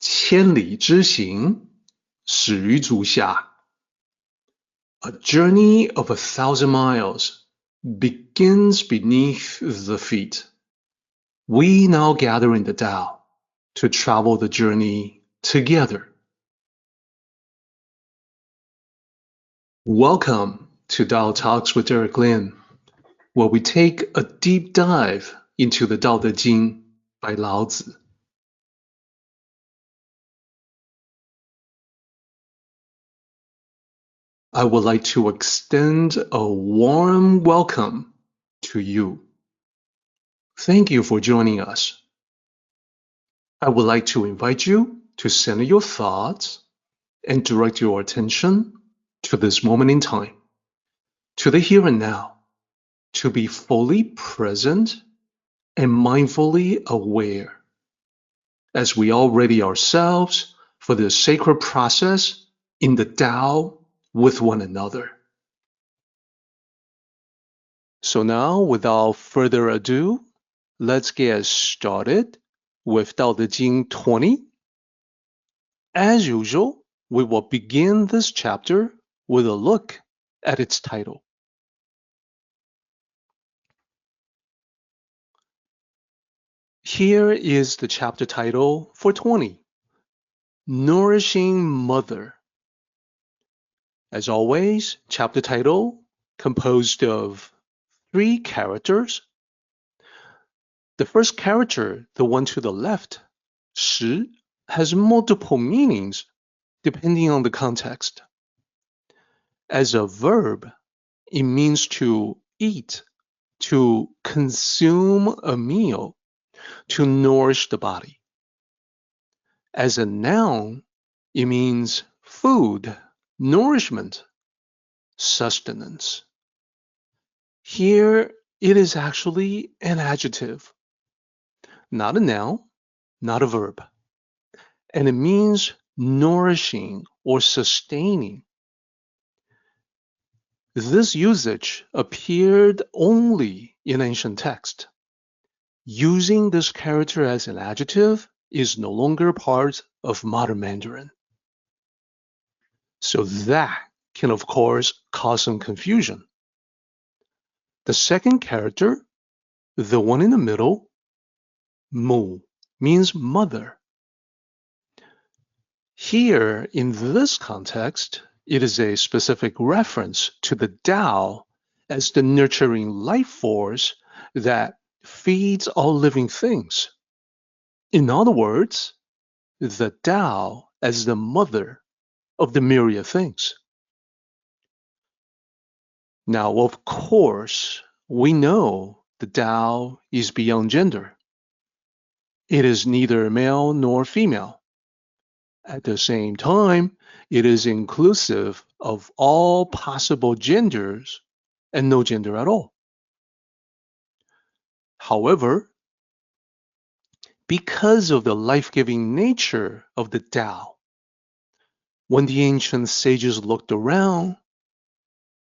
千里之行，始于足下。A journey of 1,000 miles begins beneath the feet. We now gather in the Tao to travel the journey together. Welcome to Tao Talks with Derek Lin, where we take a deep dive into the Tao Te Ching by Lao Tzu. I would like to extend a warm welcome to you. Thank you for joining us. I would like to invite you to center your thoughts and direct your attention to this moment in time, to the here and now, to be fully present and mindfully aware as we all ready ourselves for the sacred process in the Tao with one another. So now, without further ado, let's get started with Tao Te Ching 20. As usual, we will begin this chapter with a look at its title. Here is the chapter title for 20, Nourishing Mother. As always, chapter title composed of 3 characters. The first character, the one to the left, 食, has multiple meanings depending on the context. As a verb, it means to eat, to consume a meal, to nourish the body. As a noun, it means food, nourishment, sustenance. Here, it is actually an adjective, not a noun, not a verb, and it means nourishing or sustaining. This usage appeared only in ancient text. Using this character as an adjective is no longer part of modern Mandarin. So that can, of course, cause some confusion. The second character, the one in the middle, mu, means mother. Here, in this context, it is a specific reference to the Tao as the nurturing life force that feeds all living things. In other words, the Tao as the mother of the myriad things. Now, of course, we know the Tao is beyond gender. It is neither male nor female. At the same time, it is inclusive of all possible genders and no gender at all. However, because of the life-giving nature of the Tao, when the ancient sages looked around,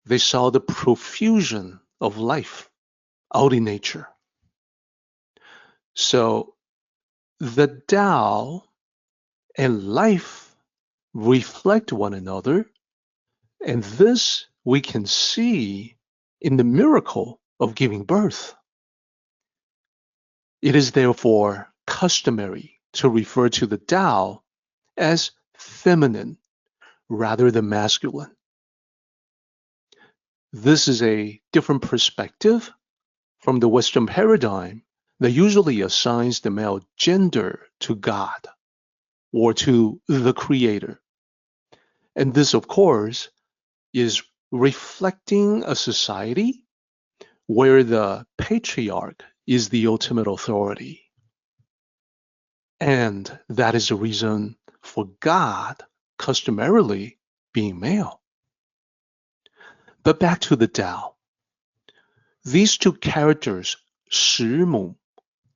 they saw the profusion of life out in nature. So the Tao and life reflect one another, and this we can see in the miracle of giving birth. It is therefore customary to refer to the Tao as feminine rather than masculine. This is a different perspective from the Western paradigm that usually assigns the male gender to God or to the Creator. And this, of course, is reflecting a society where the patriarch is the ultimate authority. And that is the reason for God customarily being male. But back to the Tao. These 2 characters, 食母,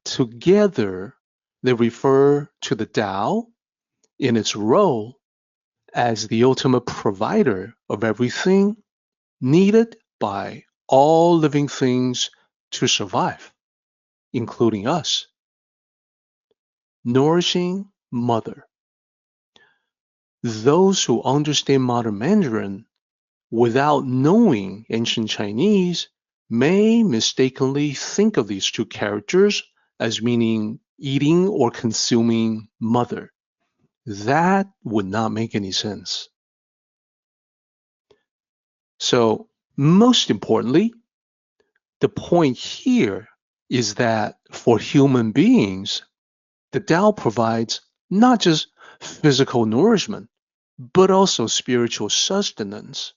together they refer to the Tao in its role as the ultimate provider of everything needed by all living things to survive, including us. Nourishing mother. those who understand modern Mandarin without knowing ancient Chinese may mistakenly think of these two characters as meaning eating or consuming mother. That would not make any sense. So, most importantly, the point here is that for human beings, the Tao provides not just physical nourishment, but also spiritual sustenance.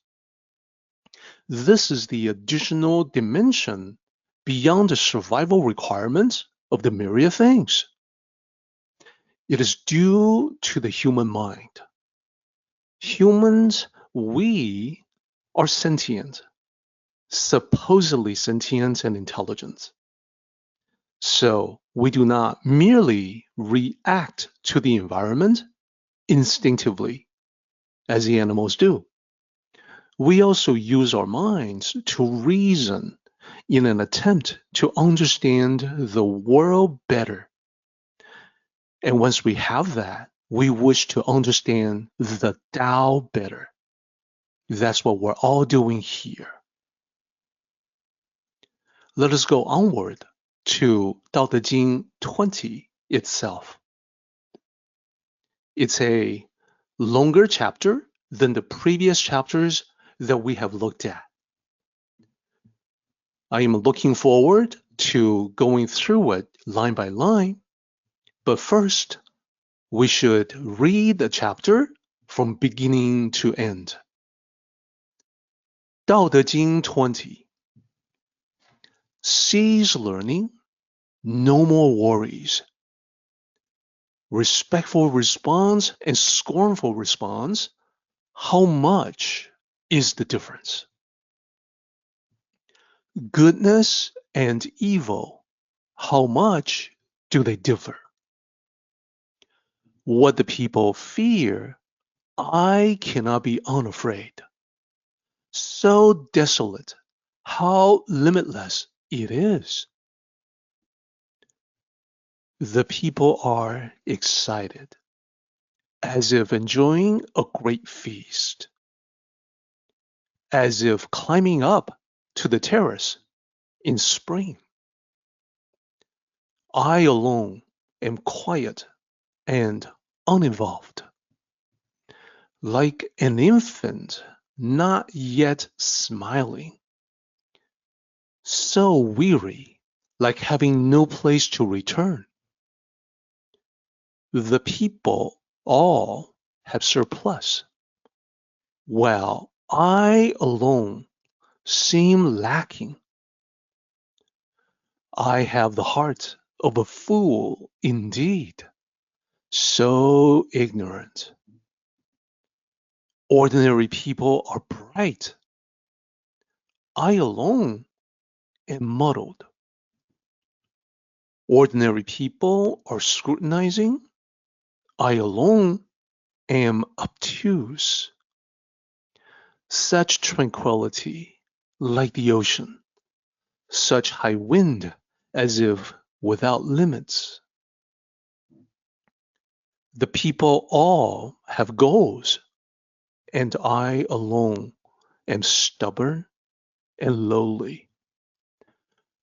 This is the additional dimension beyond the survival requirements of the myriad things. It is due to the human mind. Humans, we are sentient, supposedly sentient and intelligent. So we do not merely react to the environment instinctively, as the animals do. We also use our minds to reason in an attempt to understand the world better. And once we have that, we wish to understand the Tao better. That's what we're all doing here. Let us go onward to Tao Te Ching 20 itself. It's a longer chapter than the previous chapters that we have looked at. I am looking forward to going through it line by line, but first, we should read the chapter from beginning to end. Tao Te Ching 20. Cease learning, no more worries. Respectful response and scornful response, how much is the difference? Goodness and evil, how much do they differ? What the people fear, I cannot be unafraid. So desolate, how limitless it is. The people are excited, as if enjoying a great feast, as if climbing up to the terrace in spring. I alone am quiet and uninvolved, like an infant not yet smiling, so weary, like having no place to return. The people all have surplus, while I alone seem lacking. I have the heart of a fool indeed, so ignorant. Ordinary people are bright. I alone am muddled. Ordinary people are scrutinizing. I alone am obtuse. Such tranquility, like the ocean, such high wind, as if without limits. The people all have goals, and I alone am stubborn and lowly.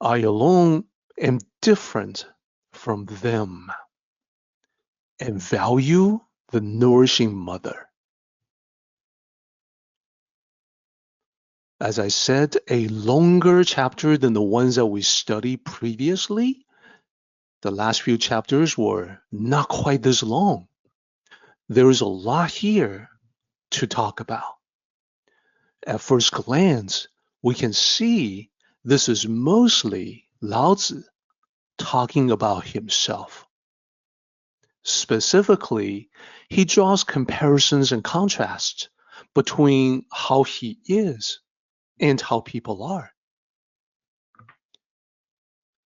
I alone am different from them and value the nourishing mother. As I said, a longer chapter than the ones that we studied previously. The last few chapters were not quite this long. There is a lot here to talk about. At first glance, we can see this is mostly Lao Tzu talking about himself. Specifically, he draws comparisons and contrasts between how he is and how people are.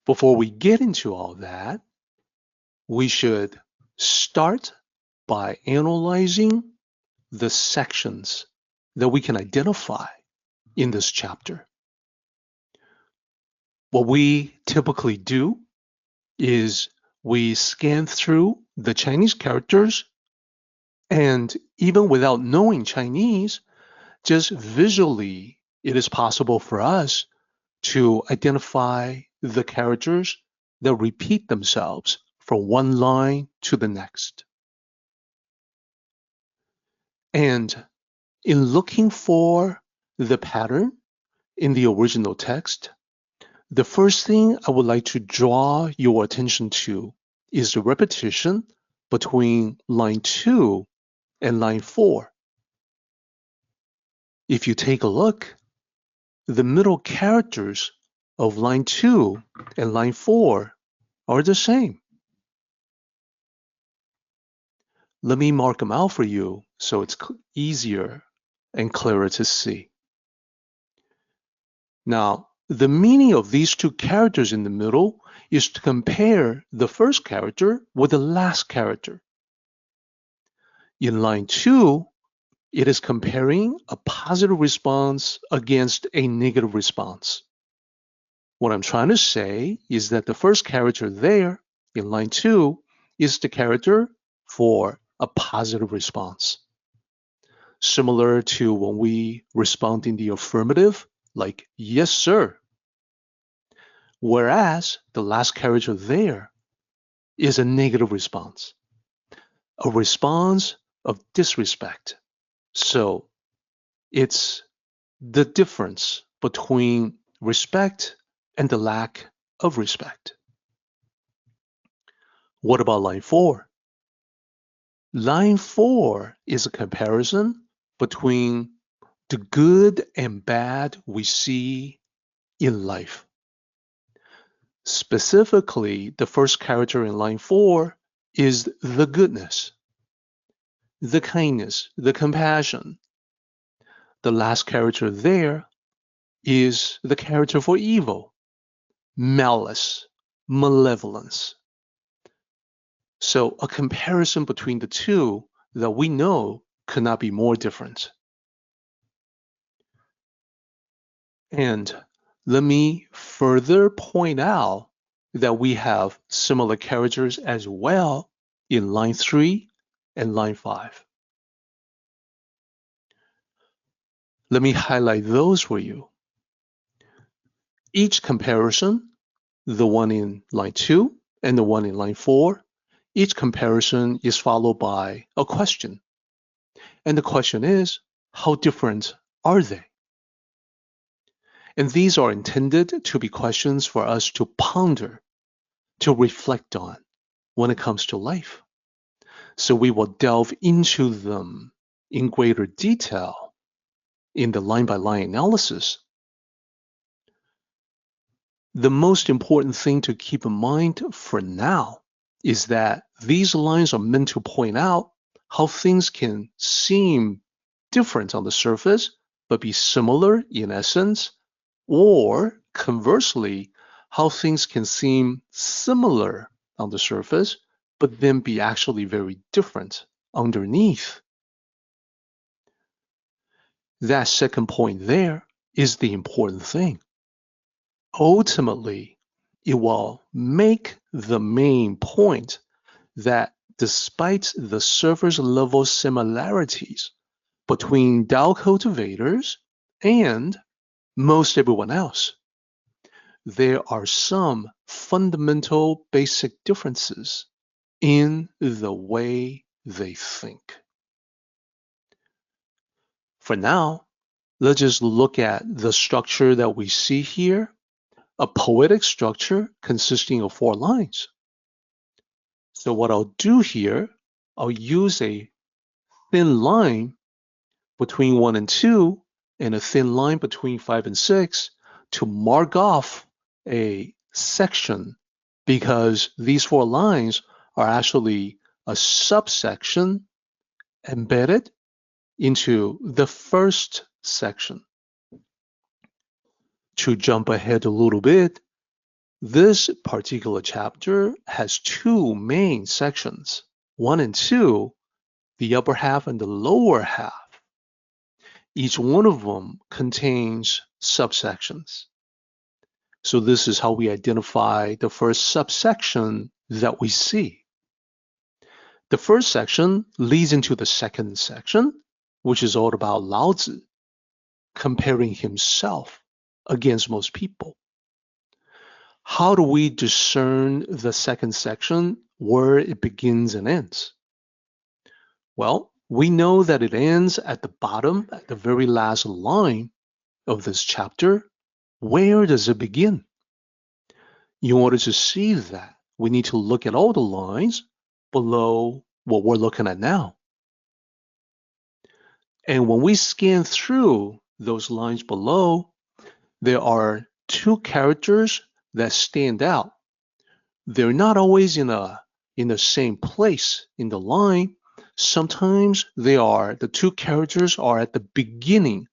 Before we get into all that, we should start by analyzing the sections that we can identify in this chapter. What we typically do is we scan through the Chinese characters And even without knowing Chinese, just visually, it is possible for us to identify the characters that repeat themselves from one line to the next. And in looking for the pattern in the original text, the first thing I would like to draw your attention to is the repetition between line 2 and line 4. If you take a look, the middle characters of line 2 and line 4 are the same. Let me mark them out for you so it's easier and clearer to see. Now, the meaning of these two characters in the middle is to compare the first character with the last character. In line 2, it is comparing a positive response against a negative response. What I'm trying to say is that the first character there in line 2 is the character for a positive response. Similar to when we respond in the affirmative, like, yes, sir. Whereas the last character there is a negative response, a response of disrespect. So it's the difference between respect and the lack of respect. What about line 4? Line 4 is a comparison between the good and bad we see in life. Specifically, the first character in line 4 is the goodness, the kindness, the compassion. The last character there is the character for evil, malice, malevolence. So a comparison between the two that we know could not be more different. And let me further point out that we have similar characters as well in line 3 and line 5. Let me highlight those for you. Each comparison, the one in line 2 and the one in line 4, each comparison is followed by a question. And the question is, how different are they? And these are intended to be questions for us to ponder, to reflect on when it comes to life. So we will delve into them in greater detail in the line-by-line analysis. The most important thing to keep in mind for now is that these lines are meant to point out how things can seem different on the surface, but be similar in essence, or conversely, how things can seem similar on the surface, but then be actually very different underneath. That second point there is the important thing. Ultimately, it will make the main point that despite the surface level similarities between Tao cultivators and most everyone else, there are some fundamental basic differences in the way they think. For now, let's just look at the structure that we see here, a poetic structure consisting of 4 lines. So what I'll do here, I'll use a thin line between 1 and 2 and a thin line between 5 and 6 to mark off a section, because these 4 lines are actually a subsection embedded into the first section. To jump ahead a little bit, this particular chapter has 2 main sections, 1 and 2, the upper half and the lower half. Each one of them contains subsections. So this is how we identify the first subsection that we see. The first section leads into the second section, which is all about Laozi comparing himself against most people. How do we discern the second section, where it begins and ends? Well, we know that it ends at the bottom, at the very last line of this chapter. Where does it begin? In order to see that, we need to look at all the lines below what we're looking at now. And when we scan through those lines below, there are two characters that stand out. They're not always in the same place in the line. Sometimes the two characters are at the beginning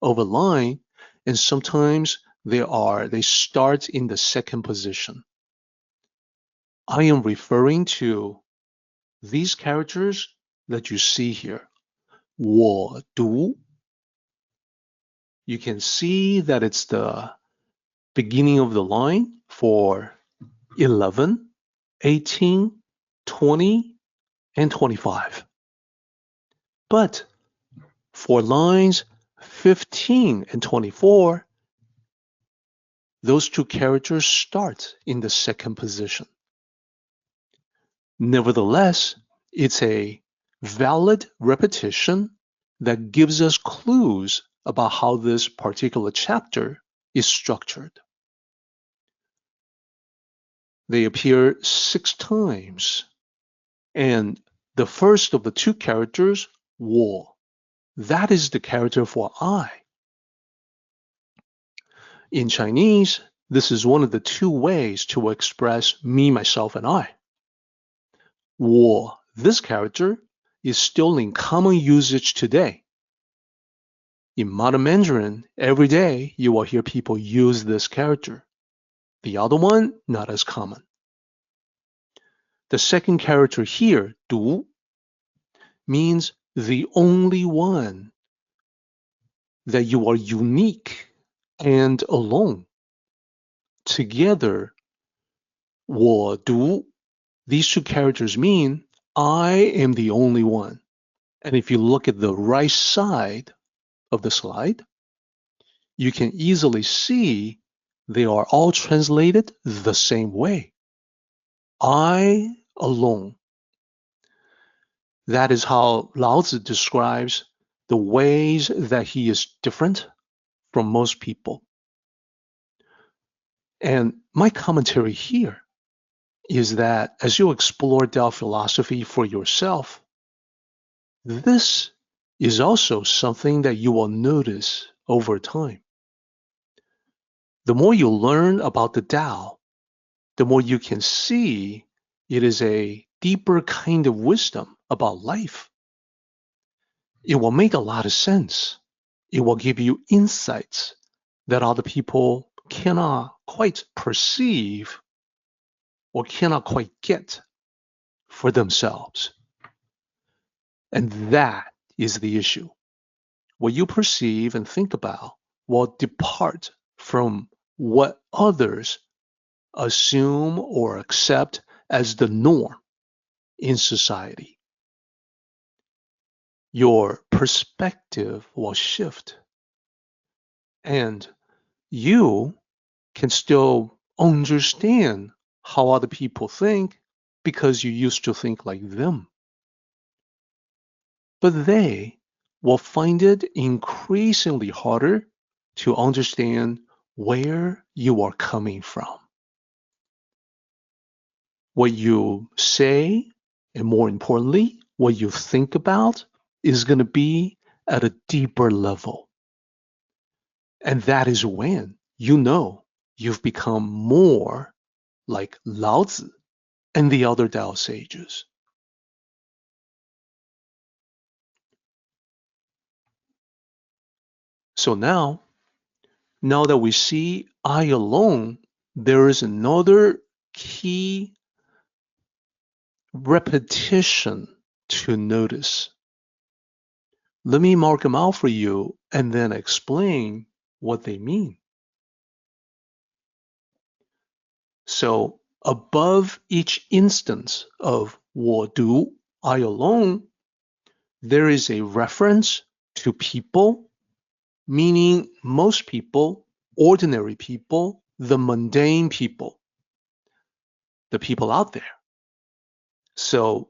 of a line, and sometimes they start in the second position. I am referring to these characters that you see here. 我獨. You can see that it's the beginning of the line for 11, 18, 20, and 25. But for lines 15 and 24, those two characters start in the second position. Nevertheless, it's a valid repetition that gives us clues about how this particular chapter is structured. They appear 6 times, and the first of the two characters, 我, that is the character for I. In Chinese, this is one of the two ways to express me, myself, and I. 我, this character, is still in common usage today. In modern Mandarin, every day you will hear people use this character. The other one, not as common. The second character here, 獨, means the only one, that you are unique and alone. Together, 我獨, these two characters mean I am the only one. And if you look at the right side of the slide, you can easily see they are all translated the same way. I alone. That is how Laozi describes the ways that he is different from most people. And my commentary here is that as you explore Tao philosophy for yourself, this is also something that you will notice over time. The more you learn about the Tao, the more you can see it is a deeper kind of wisdom about life. It will make a lot of sense. It will give you insights that other people cannot quite perceive or cannot quite get for themselves. And that is the issue. What you perceive and think about will depart from what others assume or accept as the norm in society. Your perspective will shift, and you can still understand how other people think because you used to think like them. But they will find it increasingly harder to understand where you are coming from. What you say, and more importantly, what you think about, is going to be at a deeper level. And that is when you know you've become more like Laozi and the other Tao sages. So now that we see I alone, there is another key repetition to notice. Let me mark them out for you and then explain what they mean. So above each instance of 我獨 I alone, there is a reference to people, meaning most people, ordinary people, the mundane people, the people out there. So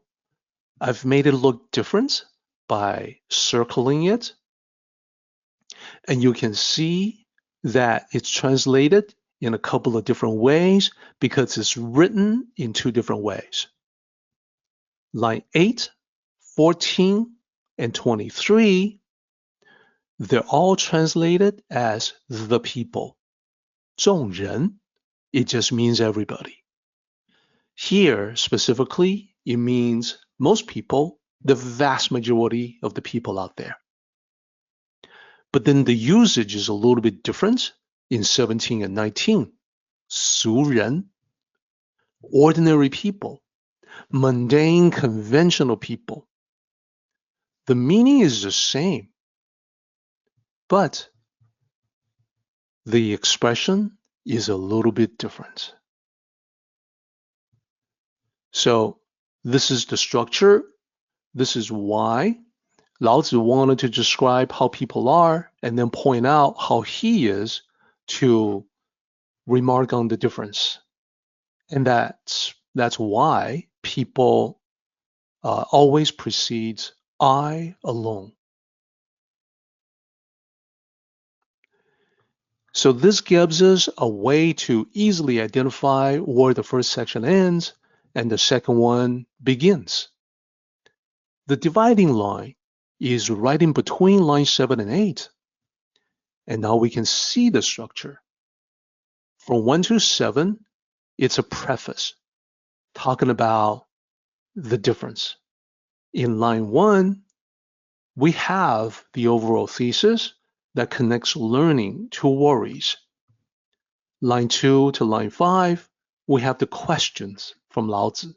I've made it look different by circling it. And you can see that it's translated in a couple of different ways because it's written in two different ways. Line 8, 14, and 23, they're all translated as the people. 众人, it just means everybody. Here, specifically, it means most people, the vast majority of the people out there. But then the usage is a little bit different in 17 and 19. 俗人, ordinary people, mundane, conventional people. The meaning is the same, but the expression is a little bit different. So this is the structure. This is why Lao Tzu wanted to describe how people are and then point out how he is to remark on the difference. And that's why people always precedes I alone. So this gives us a way to easily identify where the first section ends and the second one begins. The dividing line is right in between line 7 and 8. And now we can see the structure. From 1 to 7, it's a preface talking about the difference. In line 1, we have the overall thesis that connects learning to worries. Line 2 to line 5, we have the questions from Lao Tzu.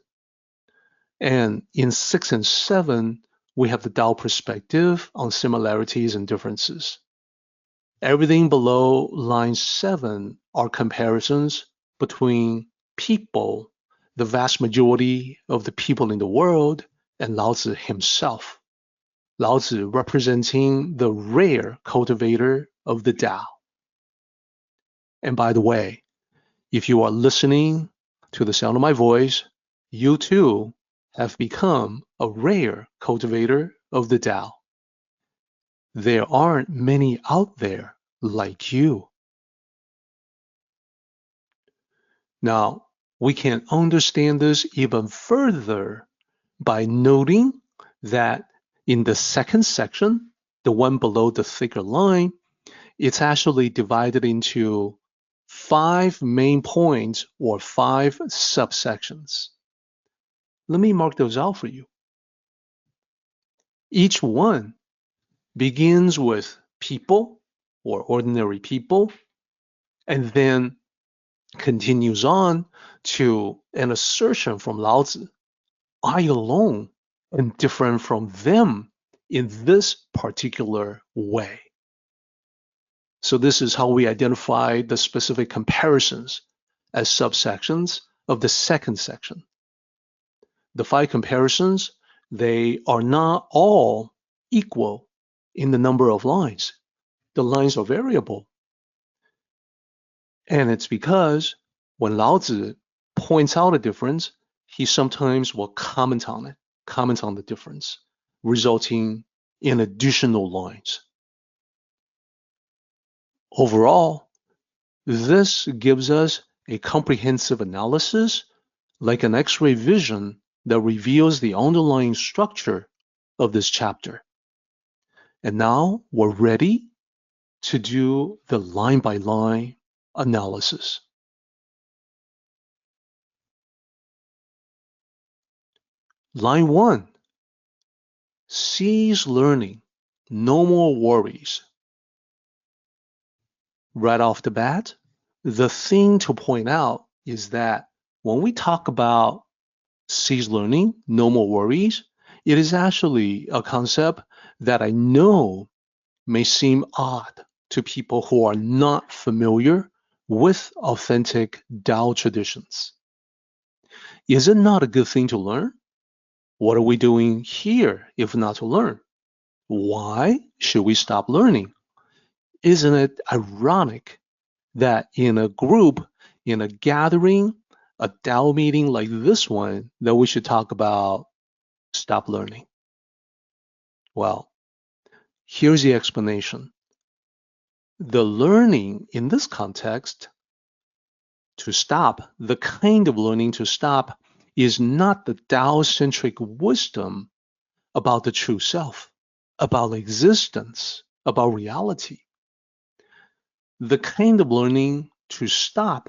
And in 6 and 7, we have the Tao perspective on similarities and differences. Everything below line 7 are comparisons between people, the vast majority of the people in the world, and Lao Tzu himself. Lao Tzu representing the rare cultivator of the Tao. And by the way, if you are listening to the sound of my voice, you too have become a rare cultivator of the Tao. There aren't many out there like you. Now, we can understand this even further by noting that in the second section, the one below the thicker line, it's actually divided into 5 main points or 5 subsections. Let me mark those out for you. Each one begins with people or ordinary people, and then continues on to an assertion from Lao Tzu, I alone am different from them in this particular way. So this is how we identify the specific comparisons as subsections of the second section. The 5 comparisons, they are not all equal in the number of lines. The lines are variable. And it's because when Lao Tzu points out a difference, he sometimes will comment on the difference, resulting in additional lines. Overall, this gives us a comprehensive analysis, like an X-ray vision that reveals the underlying structure of this chapter. And now we're ready to do the line-by-line analysis. Line 1, cease learning, no more worries. Right off the bat, the thing to point out is that when we talk about cease learning, no more worries, it is actually a concept that I know may seem odd to people who are not familiar with authentic Tao traditions. Is it not a good thing to learn? What are we doing here if not to learn? Why should we stop learning? Isn't it ironic that in a group, in a gathering, a Tao meeting like this one, that we should talk about stop learning? Well, here's the explanation. The learning in this context, to stop, the kind of learning to stop, is not the Tao-centric wisdom about the true self, about existence, about reality. The kind of learning to stop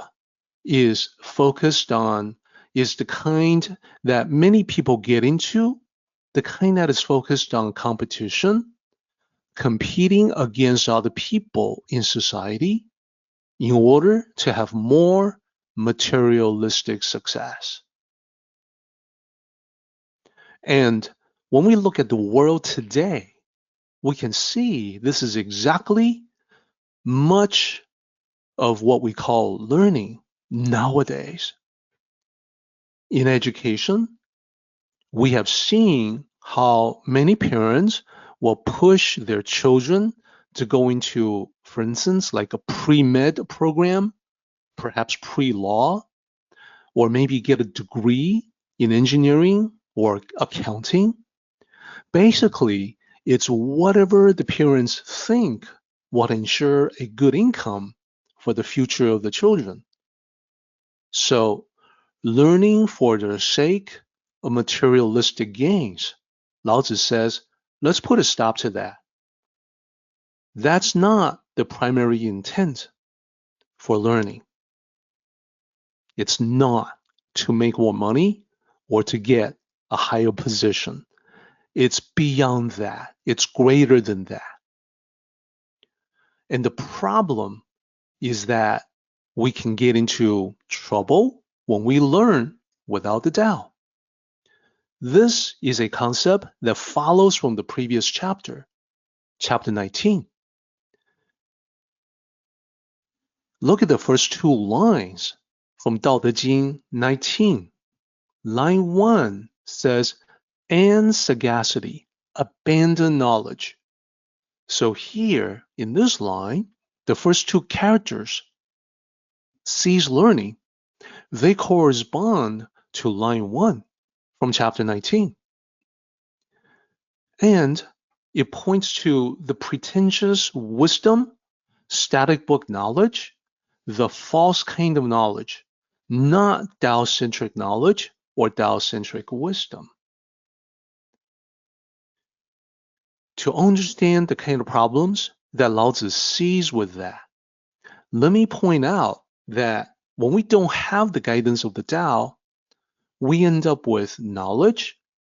is the kind that many people get into, the kind that is focused on competition, competing against other people in society in order to have more materialistic success. And when we look at the world today, we can see this is exactly much of what we call learning nowadays. In education, we have seen how many parents will push their children to go into, for instance, like a pre-med program, perhaps pre-law, or maybe get a degree in engineering or accounting. Basically, it's whatever the parents think will ensure a good income for the future of the children. So, learning for the sake of materialistic gains, Lao Tzu says, let's put a stop to that. That's not the primary intent for learning. It's not to make more money or to get a higher position. It's beyond that. It's greater than that. And the problem is that we can get into trouble when we learn without the Tao. This is a concept that follows from the previous chapter, chapter 19. Look at the first two lines from Dao De Jing 19. Line 1 says, and sagacity, abandon knowledge. So here, in this line, the first two characters, cease learning, they correspond to line 1 from chapter 19. And it points to the pretentious wisdom, static book knowledge, the false kind of knowledge, not Tao-centric knowledge or Tao-centric wisdom. To understand the kind of problems that Lao Tzu sees with that, let me point out that when we don't have the guidance of the Tao, we end up with knowledge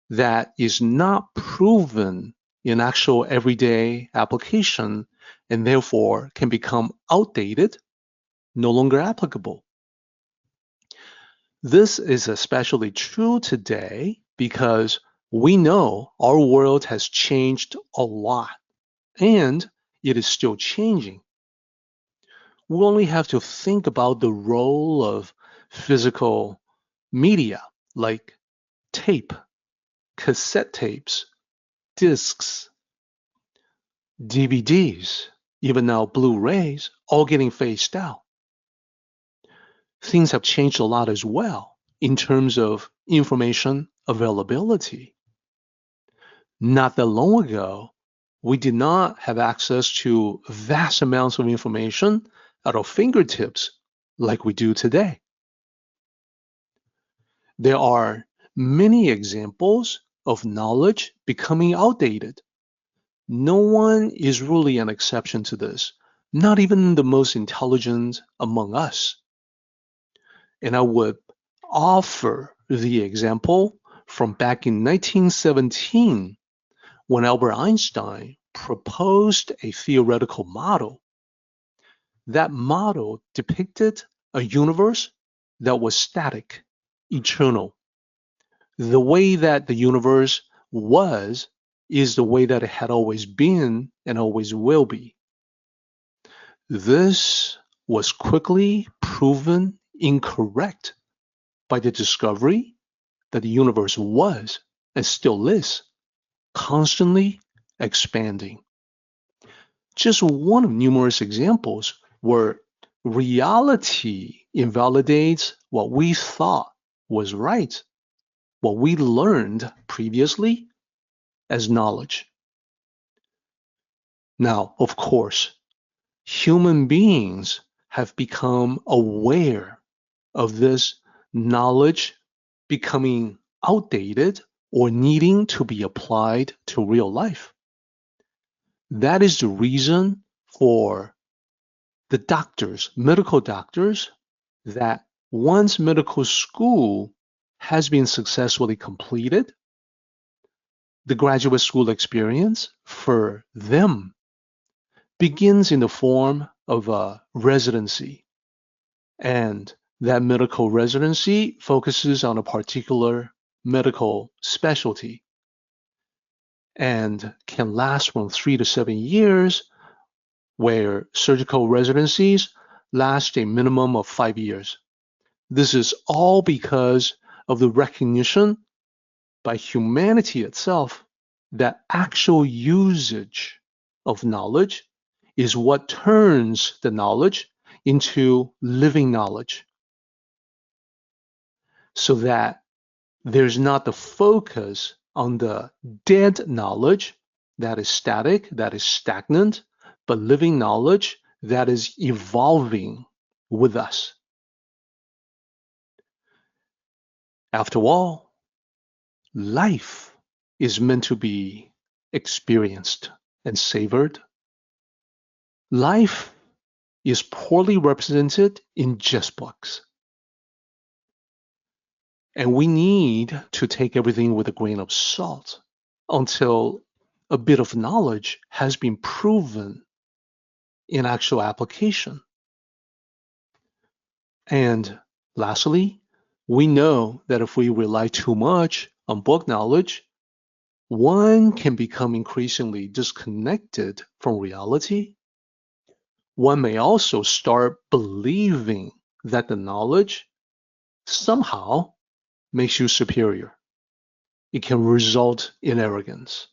that is not proven in actual everyday application and therefore can become outdated, no longer applicable. This is especially true today because we know our world has changed a lot and it is still changing. We only have to think about the role of physical media like tape, cassette tapes, discs, DVDs, even now Blu-rays, all getting phased out. Things have changed a lot as well in terms of information availability. Not that long ago, we did not have access to vast amounts of information at our fingertips like we do today. There are many examples of knowledge becoming outdated. No one is really an exception to this, not even the most intelligent among us. And I would offer the example from back in 1917 when Albert Einstein proposed a theoretical model. That model depicted a universe that was static, eternal. The way that the universe was is the way that it had always been and always will be. This was quickly proven incorrect by the discovery that the universe was and still is, constantly expanding. Just one of numerous examples where reality invalidates what we thought was right, what we learned previously as knowledge. Now, of course, human beings have become aware of this knowledge becoming outdated or needing to be applied to real life. That is the reason for the doctors, medical doctors, that once medical school has been successfully completed, the graduate school experience for them begins in the form of a residency. And that medical residency focuses on a particular medical specialty and can last from 3 to 7 years, where surgical residencies last a minimum of 5 years. This is all because of the recognition by humanity itself that actual usage of knowledge is what turns the knowledge into living knowledge, so that there's not the focus on the dead knowledge that is static, that is stagnant, but living knowledge that is evolving with us. After all, life is meant to be experienced and savored. Life is poorly represented in just books. And we need to take everything with a grain of salt until a bit of knowledge has been proven in actual application. And lastly, we know that if we rely too much on book knowledge, one can become increasingly disconnected from reality. One may also start believing that the knowledge somehow makes you superior. It can result in arrogance.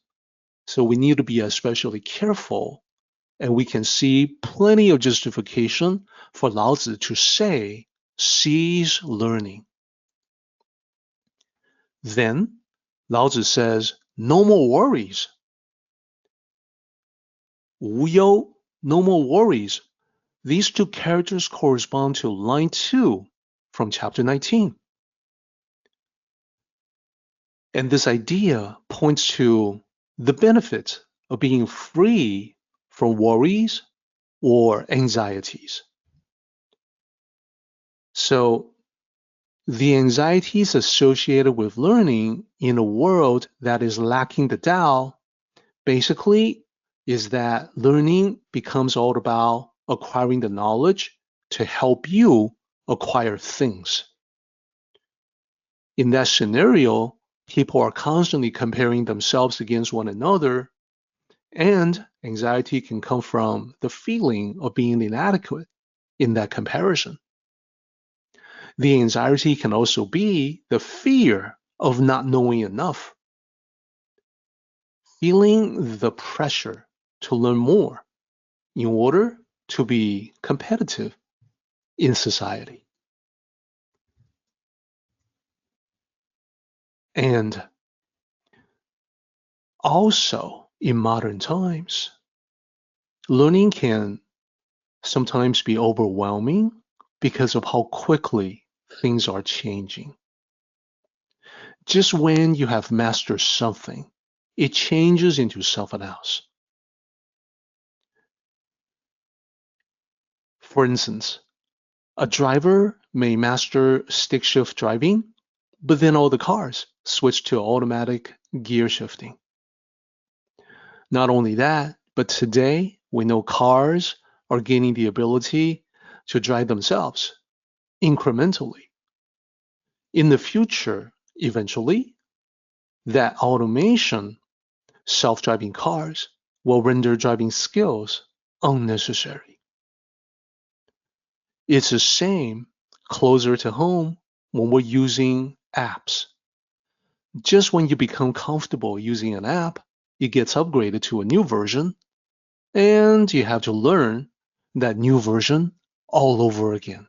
So we need to be especially careful, and we can see plenty of justification for Lao Tzu to say, cease learning. Then Lao Tzu says, no more worries. 无忧, no more worries. These two characters correspond to line 2 from chapter 19. And this idea points to the benefit of being free from worries or anxieties. So the anxieties associated with learning in a world that is lacking the Tao basically is that learning becomes all about acquiring the knowledge to help you acquire things. In that scenario, people are constantly comparing themselves against one another, and anxiety can come from the feeling of being inadequate in that comparison. The anxiety can also be the fear of not knowing enough, feeling the pressure to learn more in order to be competitive in society. And also in modern times, learning can sometimes be overwhelming because of how quickly things are changing. Just when you have mastered something, it changes into something else. For instance, a driver may master stick shift driving, but then all the cars switch to automatic gear shifting. Not only that, but today we know cars are gaining the ability to drive themselves incrementally. In the future, eventually, that automation, self-driving cars, will render driving skills unnecessary. It's the same closer to home when we're using apps. just when you become comfortable using an app, it gets upgraded to a new version, and you have to learn that new version all over again.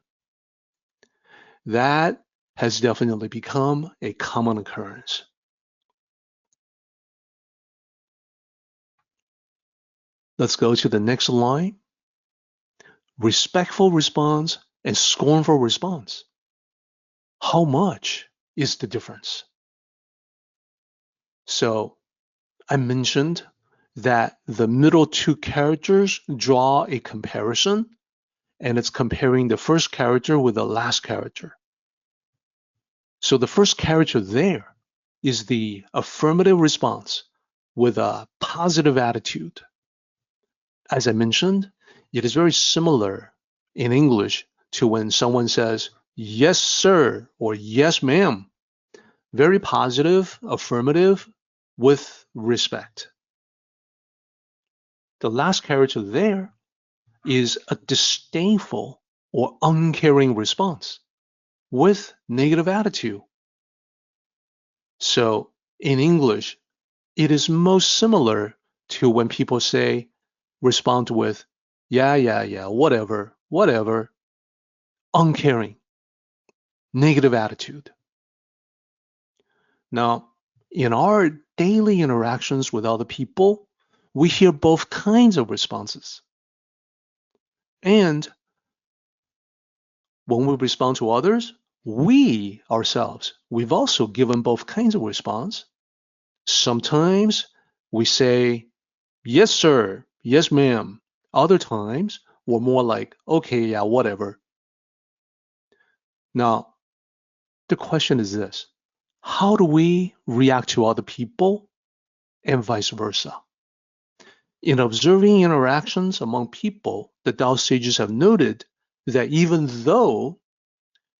That has definitely become a common occurrence. Let's go to the next line. Respectful response and scornful response. How much is the difference? So I mentioned that the middle two characters draw a comparison, and it's comparing the first character with the last character. So the first character there is the affirmative response with a positive attitude. As I mentioned, it is very similar in English to when someone says, yes, sir, or yes, ma'am. Very positive, affirmative, with respect. The last character there is a disdainful or uncaring response with negative attitude. So in English, it is most similar to when people say, respond with, yeah, whatever, uncaring, negative attitude. Now, in our daily interactions with other people, we hear both kinds of responses. And when we respond to others, we ourselves, we've also given both kinds of response. Sometimes we say, yes, sir, yes, ma'am. Other times, we're more like, okay, yeah, whatever. Now, the question is this: how do we react to other people and vice versa? In observing interactions among people, the Tao sages have noted that even though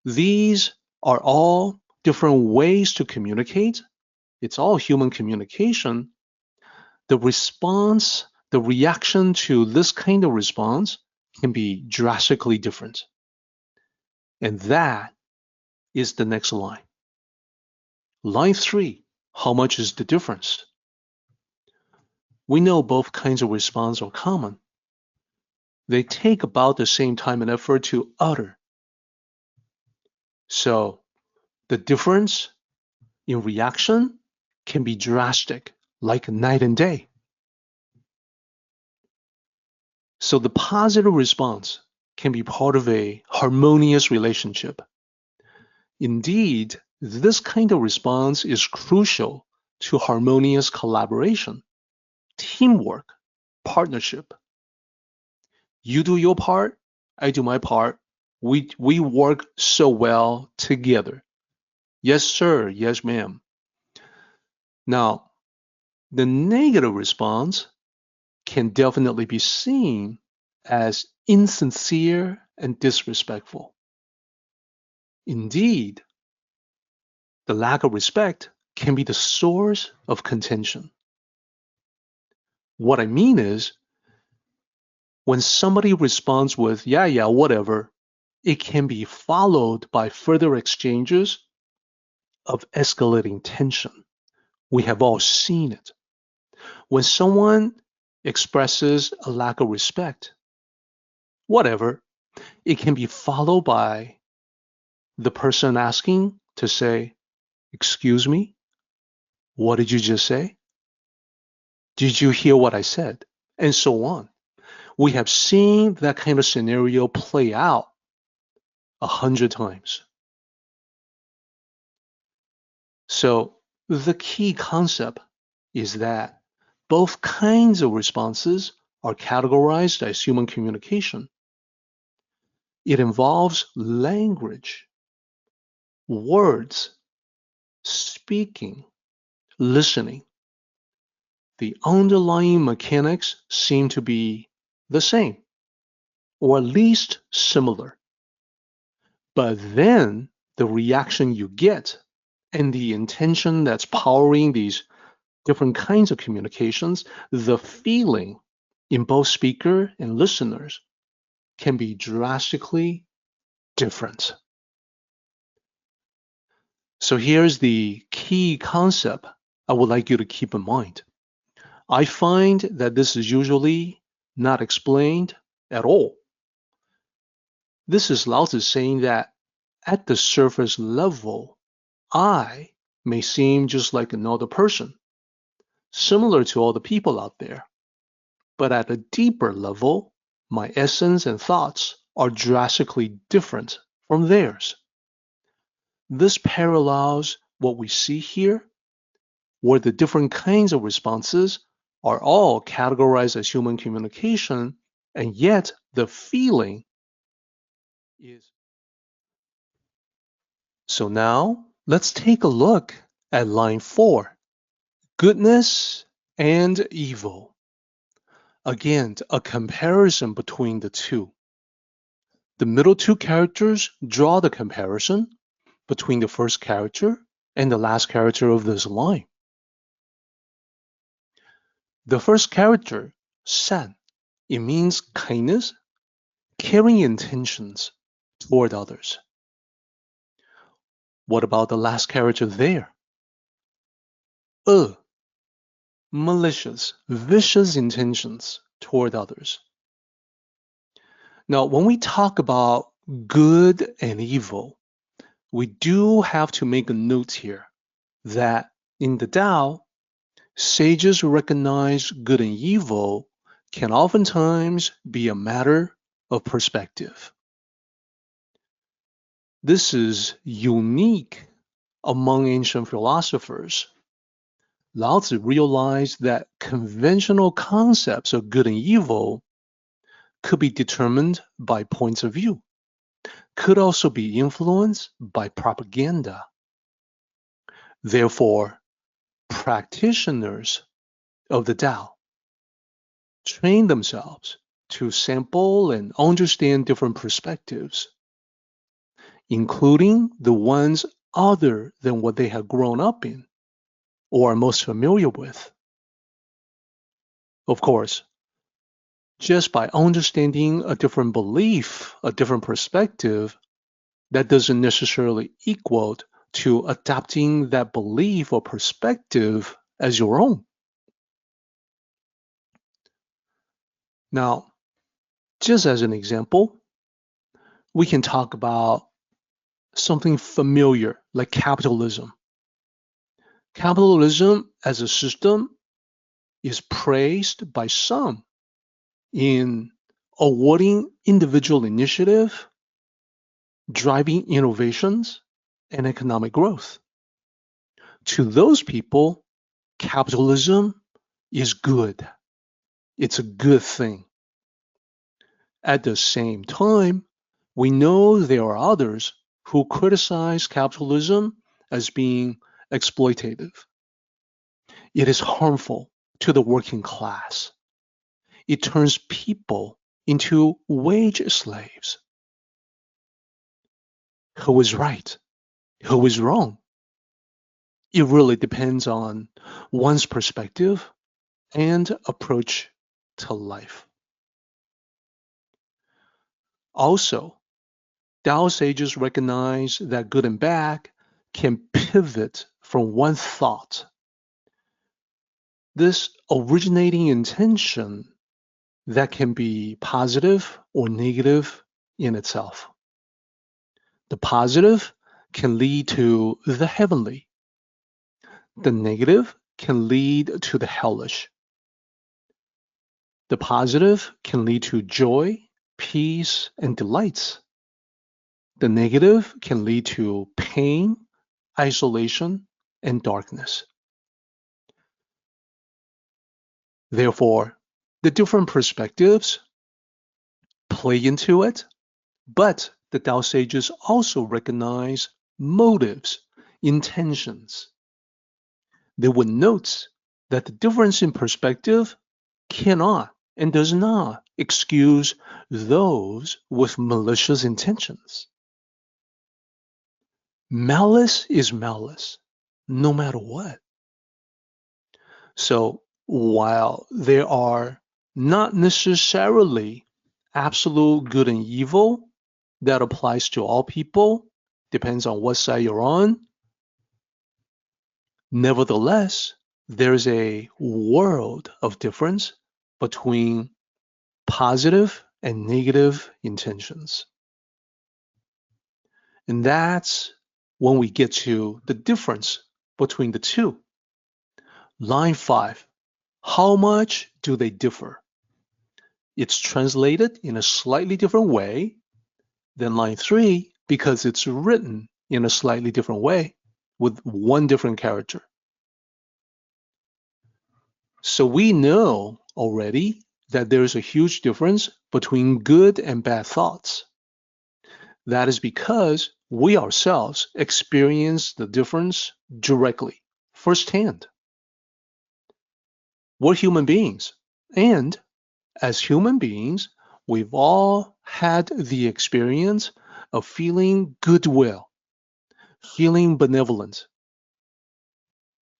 these are all different ways to communicate, it's all human communication, the response, the reaction to this kind of response can be drastically different. And that is the next line. Line 3, how much is the difference? We know both kinds of response are common. They take about the same time and effort to utter. So the difference in reaction can be drastic, like night and day. So the positive response can be part of a harmonious relationship. Indeed, this kind of response is crucial to harmonious collaboration, teamwork, partnership. You do your part, I do my part. We work so well together. Yes, sir. Yes, ma'am. Now, the negative response can definitely be seen as insincere and disrespectful. Indeed, the lack of respect can be the source of contention. What I mean is, when somebody responds with, yeah, whatever, it can be followed by further exchanges of escalating tension. We have all seen it. When someone expresses a lack of respect, whatever, it can be followed by the person asking to say, excuse me, what did you just say? Did you hear what I said? And so on. We have seen that kind of scenario play out 100 times. So the key concept is that both kinds of responses are categorized as human communication. It involves language, words, speaking, listening. The underlying mechanics seem to be the same, or at least similar. But then the reaction you get and the intention that's powering these different kinds of communications, the feeling in both speaker and listeners can be drastically different. So here's the key key concept I would like you to keep in mind. I find that this is usually not explained at all. This is Lao Tzu saying that at the surface level, I may seem just like another person, similar to all the people out there. But at a deeper level, my essence and thoughts are drastically different from theirs. This parallels what we see here, where the different kinds of responses are all categorized as human communication, and yet the feeling is. So now let's take a look at line 4, goodness and evil. Again, a comparison between the two. The middle two characters draw the comparison between the first character and the last character of this line. The first character, san, it means kindness, caring intentions toward others. What about the last character there? Malicious, vicious intentions toward others. Now, when we talk about good and evil, we do have to make a note here that in the Tao, sages recognize good and evil can oftentimes be a matter of perspective. This is unique among ancient philosophers. Lao Tzu realized that conventional concepts of good and evil could be determined by points of view, could also be influenced by propaganda. Therefore, practitioners of the Tao train themselves to sample and understand different perspectives, including the ones other than what they have grown up in or are most familiar with. Of course, just by understanding a different belief, a different perspective, that doesn't necessarily equal to adopting that belief or perspective as your own. Now, just as an example, we can talk about something familiar like capitalism. Capitalism as a system is praised by some in awarding individual initiative, driving innovations, and economic growth. To those people, capitalism is good. It's a good thing. At the same time, we know there are others who criticize capitalism as being exploitative. It is harmful to the working class. It turns people into wage slaves. Who is right? Who is wrong? It really depends on one's perspective and approach to life. Also, Tao sages recognize that good and bad can pivot from one thought. This originating intention that can be positive or negative in itself. The positive can lead to the heavenly. The negative can lead to the hellish. The positive can lead to joy, peace, and delights. The negative can lead to pain, isolation, and darkness. Therefore, the different perspectives play into it, but the Tao sages also recognize motives, intentions. They would note that the difference in perspective cannot and does not excuse those with malicious intentions. Malice is malice, no matter what. So while there are not necessarily absolute good and evil that applies to all people, depends on what side you're on, Nevertheless, there's a world of difference between positive and negative intentions. And that's when we get to the difference between the two. Line 5, how much do they differ? It's translated in a slightly different way than line 3 because it's written in a slightly different way with one different character. So we know already that there's a huge difference between good and bad thoughts. That is because we ourselves experience the difference directly, firsthand. We're human beings, and as human beings, we've all had the experience of feeling goodwill, feeling benevolent.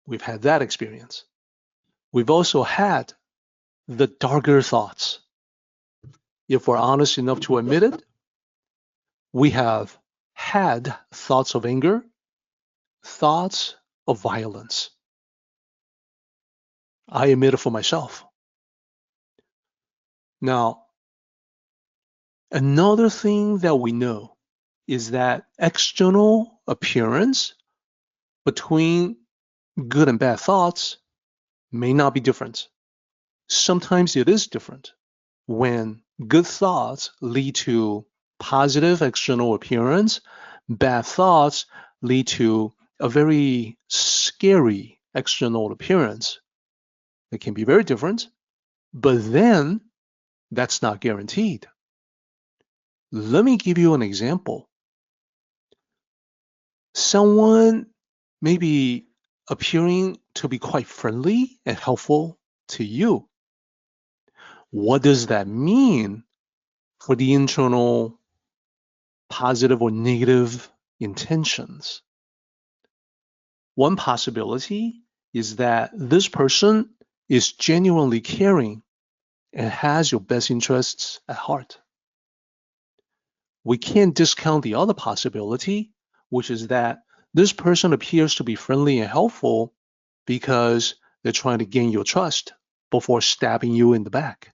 We've had that experience. We've also had the darker thoughts. If we're honest enough to admit it, we have had thoughts of anger, thoughts of violence. I admit it for myself. Now, another thing that we know is that external appearance between good and bad thoughts may not be different. Sometimes it is different when good thoughts lead to positive external appearance, bad thoughts lead to a very scary external appearance. It can be very different, but then that's not guaranteed. Let me give you an example. Someone may be appearing to be quite friendly and helpful to you. What does that mean for the internal positive or negative intentions? One possibility is that this person is genuinely caring and has your best interests at heart. We can't discount the other possibility, which is that this person appears to be friendly and helpful because they're trying to gain your trust before stabbing you in the back.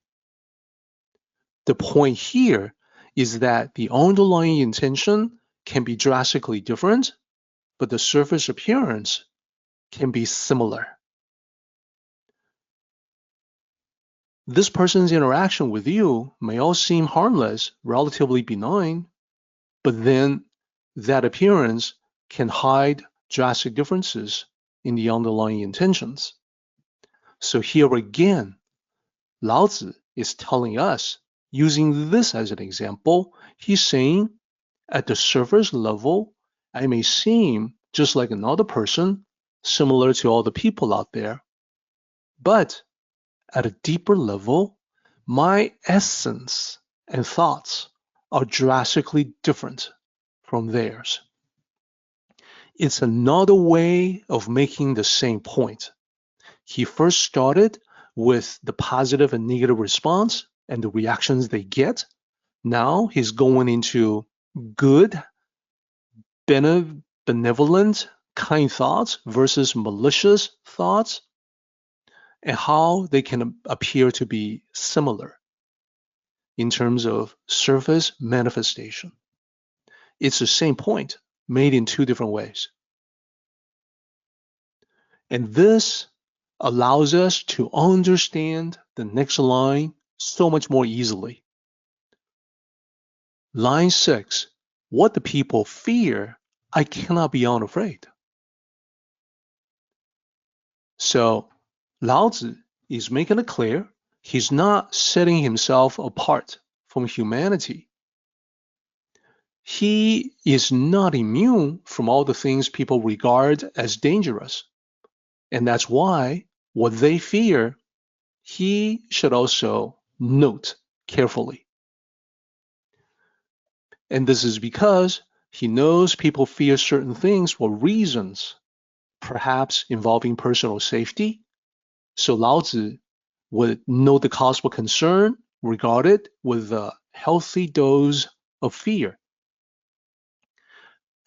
The point here is that the underlying intention can be drastically different, but the surface appearance can be similar. This person's interaction with you may all seem harmless, relatively benign, but then that appearance can hide drastic differences in the underlying intentions. So here again, Lao Tzu is telling us, using this as an example, he's saying, at the surface level, I may seem just like another person, similar to all the people out there, but at a deeper level, my essence and thoughts are drastically different from theirs. It's another way of making the same point. He first started with the positive and negative response and the reactions they get. Now he's going into good, benevolent, kind thoughts versus malicious thoughts, and how they can appear to be similar in terms of surface manifestation. It's the same point made in two different ways. And this allows us to understand the next line so much more easily. Line 6, what the people fear, I cannot be unafraid. So Lao Tzu is making it clear he's not setting himself apart from humanity. He is not immune from all the things people regard as dangerous. And that's why what they fear, he should also note carefully. And this is because he knows people fear certain things for reasons, perhaps involving personal safety. So Lao Tzu would note the cause for concern, regard it with a healthy dose of fear.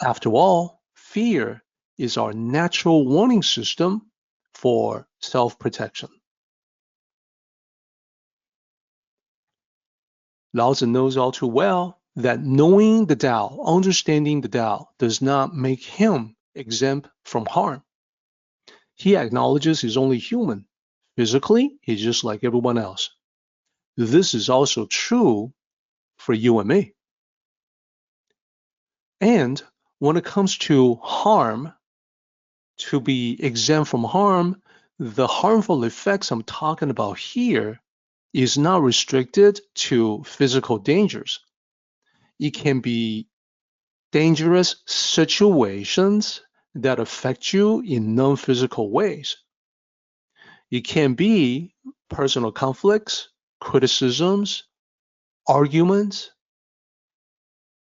After all, fear is our natural warning system for self-protection. Lao Tzu knows all too well that knowing the Tao, understanding the Tao, does not make him exempt from harm. He acknowledges he's only human. Physically, he's just like everyone else. This is also true for you and me. And when it comes to harm, to be exempt from harm, the harmful effects I'm talking about here is not restricted to physical dangers. It can be dangerous situations that affect you in non-physical ways. It can be personal conflicts, criticisms, arguments,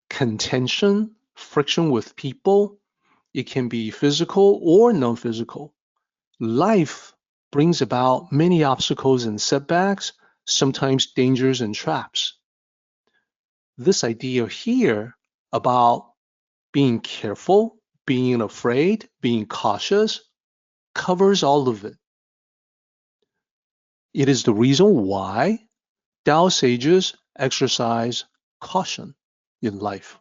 contention, friction with people. It can be physical or non-physical. Life brings about many obstacles and setbacks, sometimes dangers and traps. This idea here about being careful, being afraid, being cautious, covers all of it. It is the reason why Tao sages exercise caution in life.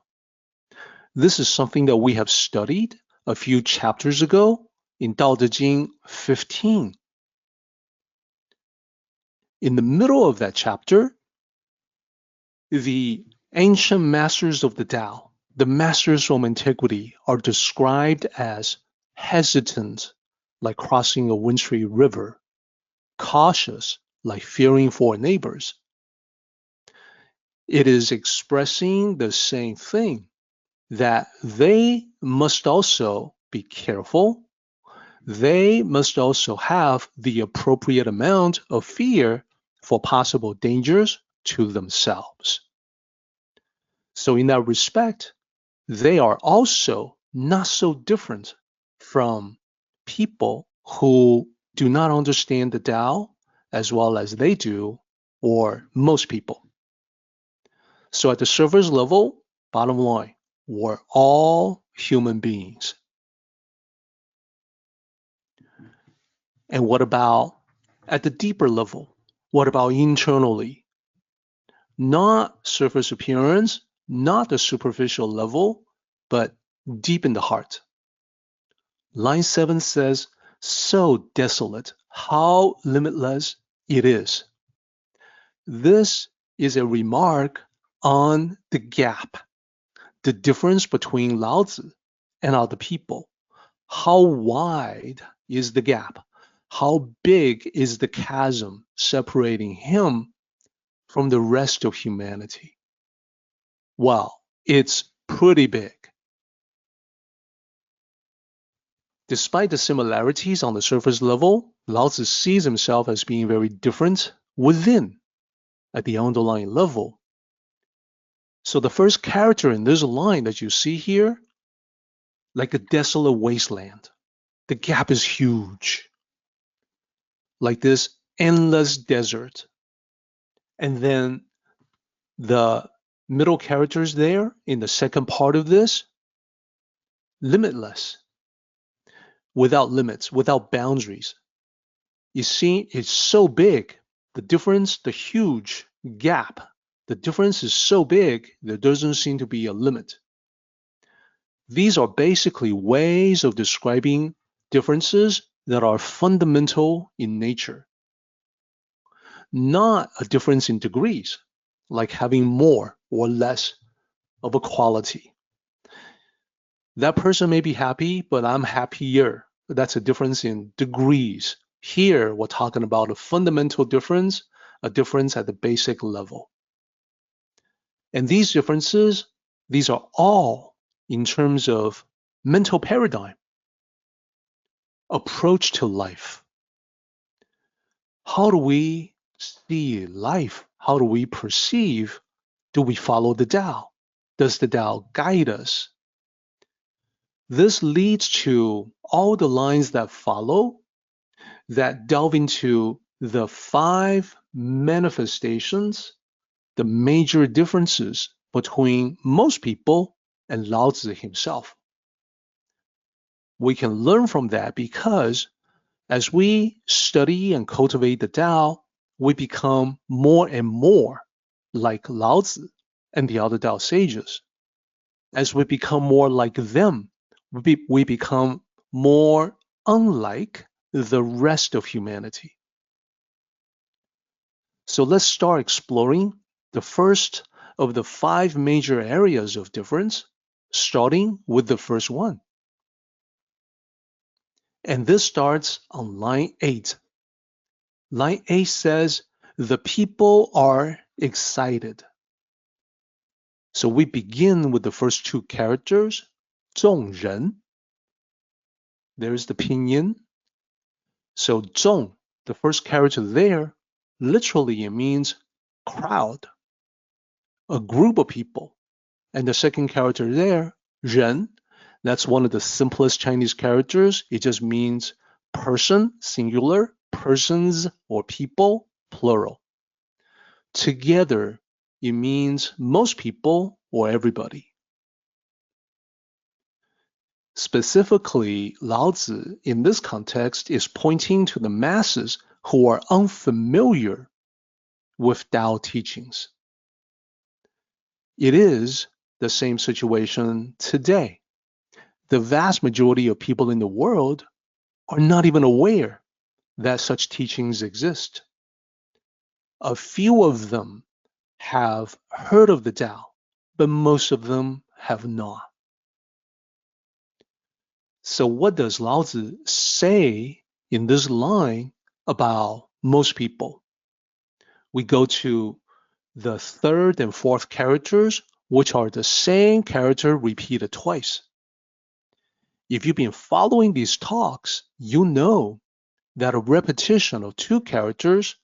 This is something that we have studied a few chapters ago in Tao Te Ching 15. In the middle of that chapter, the ancient masters of the Tao, the masters from antiquity, are described as hesitant, like crossing a wintry river, cautious, like fearing for neighbors. It is expressing the same thing, that they must also be careful. They must also have the appropriate amount of fear for possible dangers to themselves. So in that respect, they are also not so different from people who do not understand the Tao as well as they do, or most people. So at the surface level, bottom line, we're all human beings. And what about at the deeper level? What about internally? Not surface appearance, not the superficial level, but deep in the heart. Line 7 says, so desolate, how limitless it is. This is a remark on the gap, the difference between Lao Tzu and other people. How wide is the gap? How big is the chasm separating him from the rest of humanity? Well, it's pretty big. Despite the similarities on the surface level, Lao Tzu sees himself as being very different within, at the underlying level. So the first character in this line that you see here, like a desolate wasteland, the gap is huge, like this endless desert. And then the middle characters there in the second part of this, limitless, without limits, without boundaries. You see, it's so big, the difference, the huge gap, the difference is so big, there doesn't seem to be a limit. These are basically ways of describing differences that are fundamental in nature. Not a difference in degrees, like having more or less of a quality. That person may be happy, but I'm happier. That's a difference in degrees. Here, we're talking about a fundamental difference, a difference at the basic level. And these differences, these are all in terms of mental paradigm, approach to life. How do we see life? How do we perceive? Do we follow the Tao? Does the Tao guide us? This leads to all the lines that follow that delve into the 5 manifestations, the major differences between most people and Lao Tzu himself. we can learn from that because as we study and cultivate the Tao, we become more and more like Lao Tzu and the other Tao sages. As we become more like them, we become more unlike the rest of humanity. So let's start exploring the first of the 5 major areas of difference, starting with the first one. And this starts on line 8. Line 8 says, the people are excited. So we begin with the first 2 characters, 众人. There's the pinyin. So 众, the first character there, literally it means crowd, a group of people. And the second character there, 人, that's one of the simplest Chinese characters. It just means person, singular, persons or people, plural. Together, it means most people or everybody. Specifically, Lao Tzu in this context is pointing to the masses who are unfamiliar with Tao teachings. It is the same situation today. The vast majority of people in the world are not even aware that such teachings exist. A few of them have heard of the Tao, but most of them have not. So what does Lao Tzu say in this line about most people? We go to the 3rd and 4th characters, which are the same character repeated twice. If you've been following these talks, you know that a repetition of 2 characters,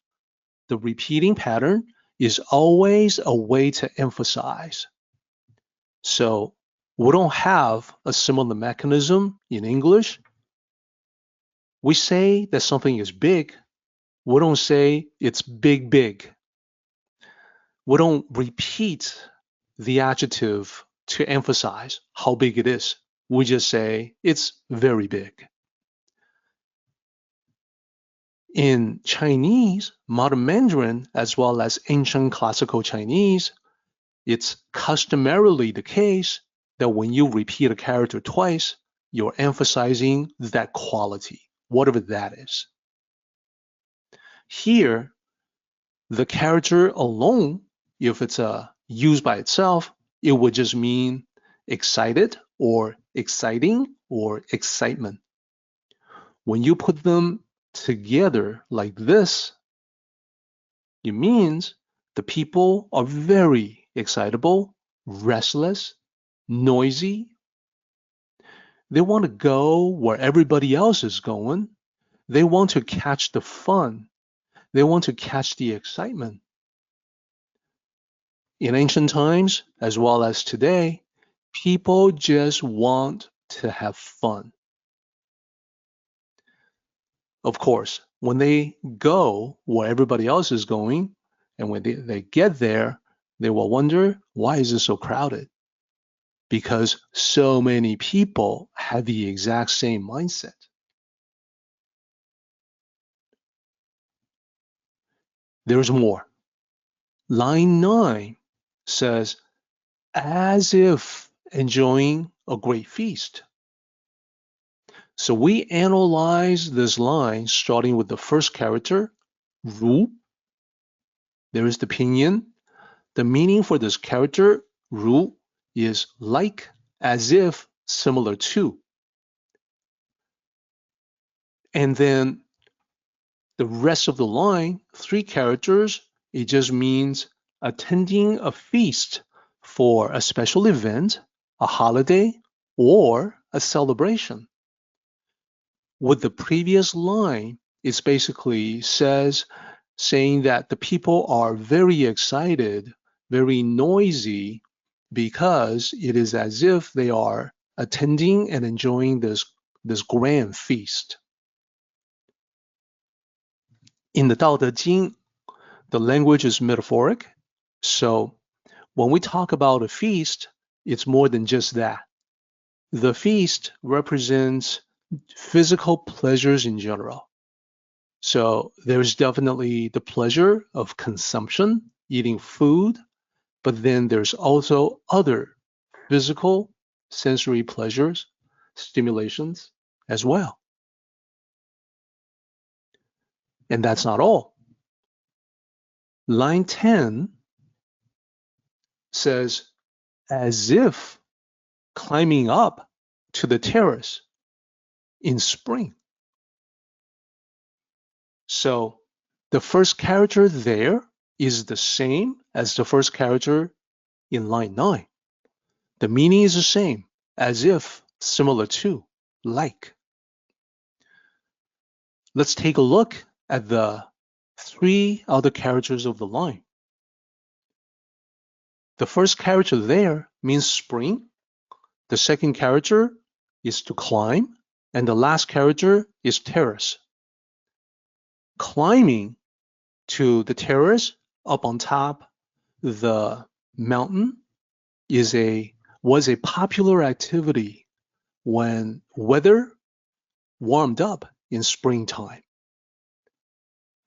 the repeating pattern, is always a way to emphasize. So we don't have a similar mechanism in English. We say that something is big. We don't say it's big, big. We don't repeat the adjective to emphasize how big it is. We just say it's very big. In Chinese, modern Mandarin, as well as ancient classical Chinese, it's customarily the case that when you repeat a character twice, you're emphasizing that quality, whatever that is. Here, the character alone, if it's used by itself, it would just mean excited or exciting or excitement. When you put them together like this, it means the people are very excitable, restless, noisy. They want to go where everybody else is going. They want to catch the fun. They want to catch the excitement. In ancient times, as well as today, people just want to have fun. Of course, when they go where everybody else is going, and when they get there, they will wonder, why is it so crowded? Because so many people have the exact same mindset. There's more. Line 9 says, as if enjoying a great feast. So we analyze this line starting with the first character, ru. There is the pinyin. The meaning for this character, ru, is like, as if, similar to. And then the rest of the line, 3 characters, it just means attending a feast for a special event, a holiday, or a celebration. With the previous line, it's basically saying that the people are very excited, very noisy, because it is as if they are attending and enjoying this grand feast. In the Tao Te Ching, the language is metaphoric. So when we talk about a feast, it's more than just that. The feast represents physical pleasures in general. So there's definitely the pleasure of consumption, eating food, but then there's also other physical sensory pleasures, stimulations as well. And that's not all. Line 10 says, as if climbing up to the terrace in spring. So the first character there is the same as the first character in line 9. The meaning is the same, as if, similar to, like. Let's take a look at the 3 other characters of the line. The first character there means spring. The second character is to climb, and the last character is terrace. Climbing to the terrace up on top the mountain was a popular activity when weather warmed up in springtime.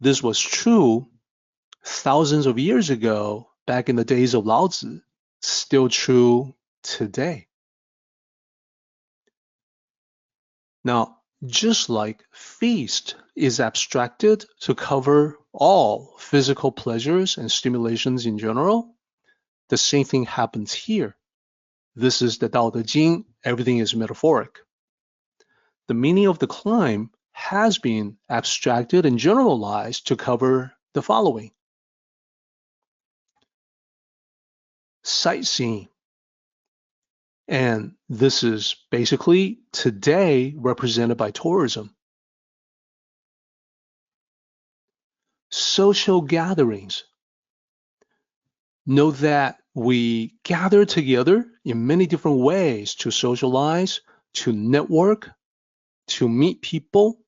This was true thousands of years ago, back in the days of Lao Tzu, still true today. Now, just like feast is abstracted to cover all physical pleasures and stimulations in general, the same thing happens here. This is the Tao Te Ching, everything is metaphoric. The meaning of the climb has been abstracted and generalized to cover the following. Sightseeing. And this is basically today represented by tourism. Social gatherings. Note that we gather together in many different ways to socialize, to network, to meet people.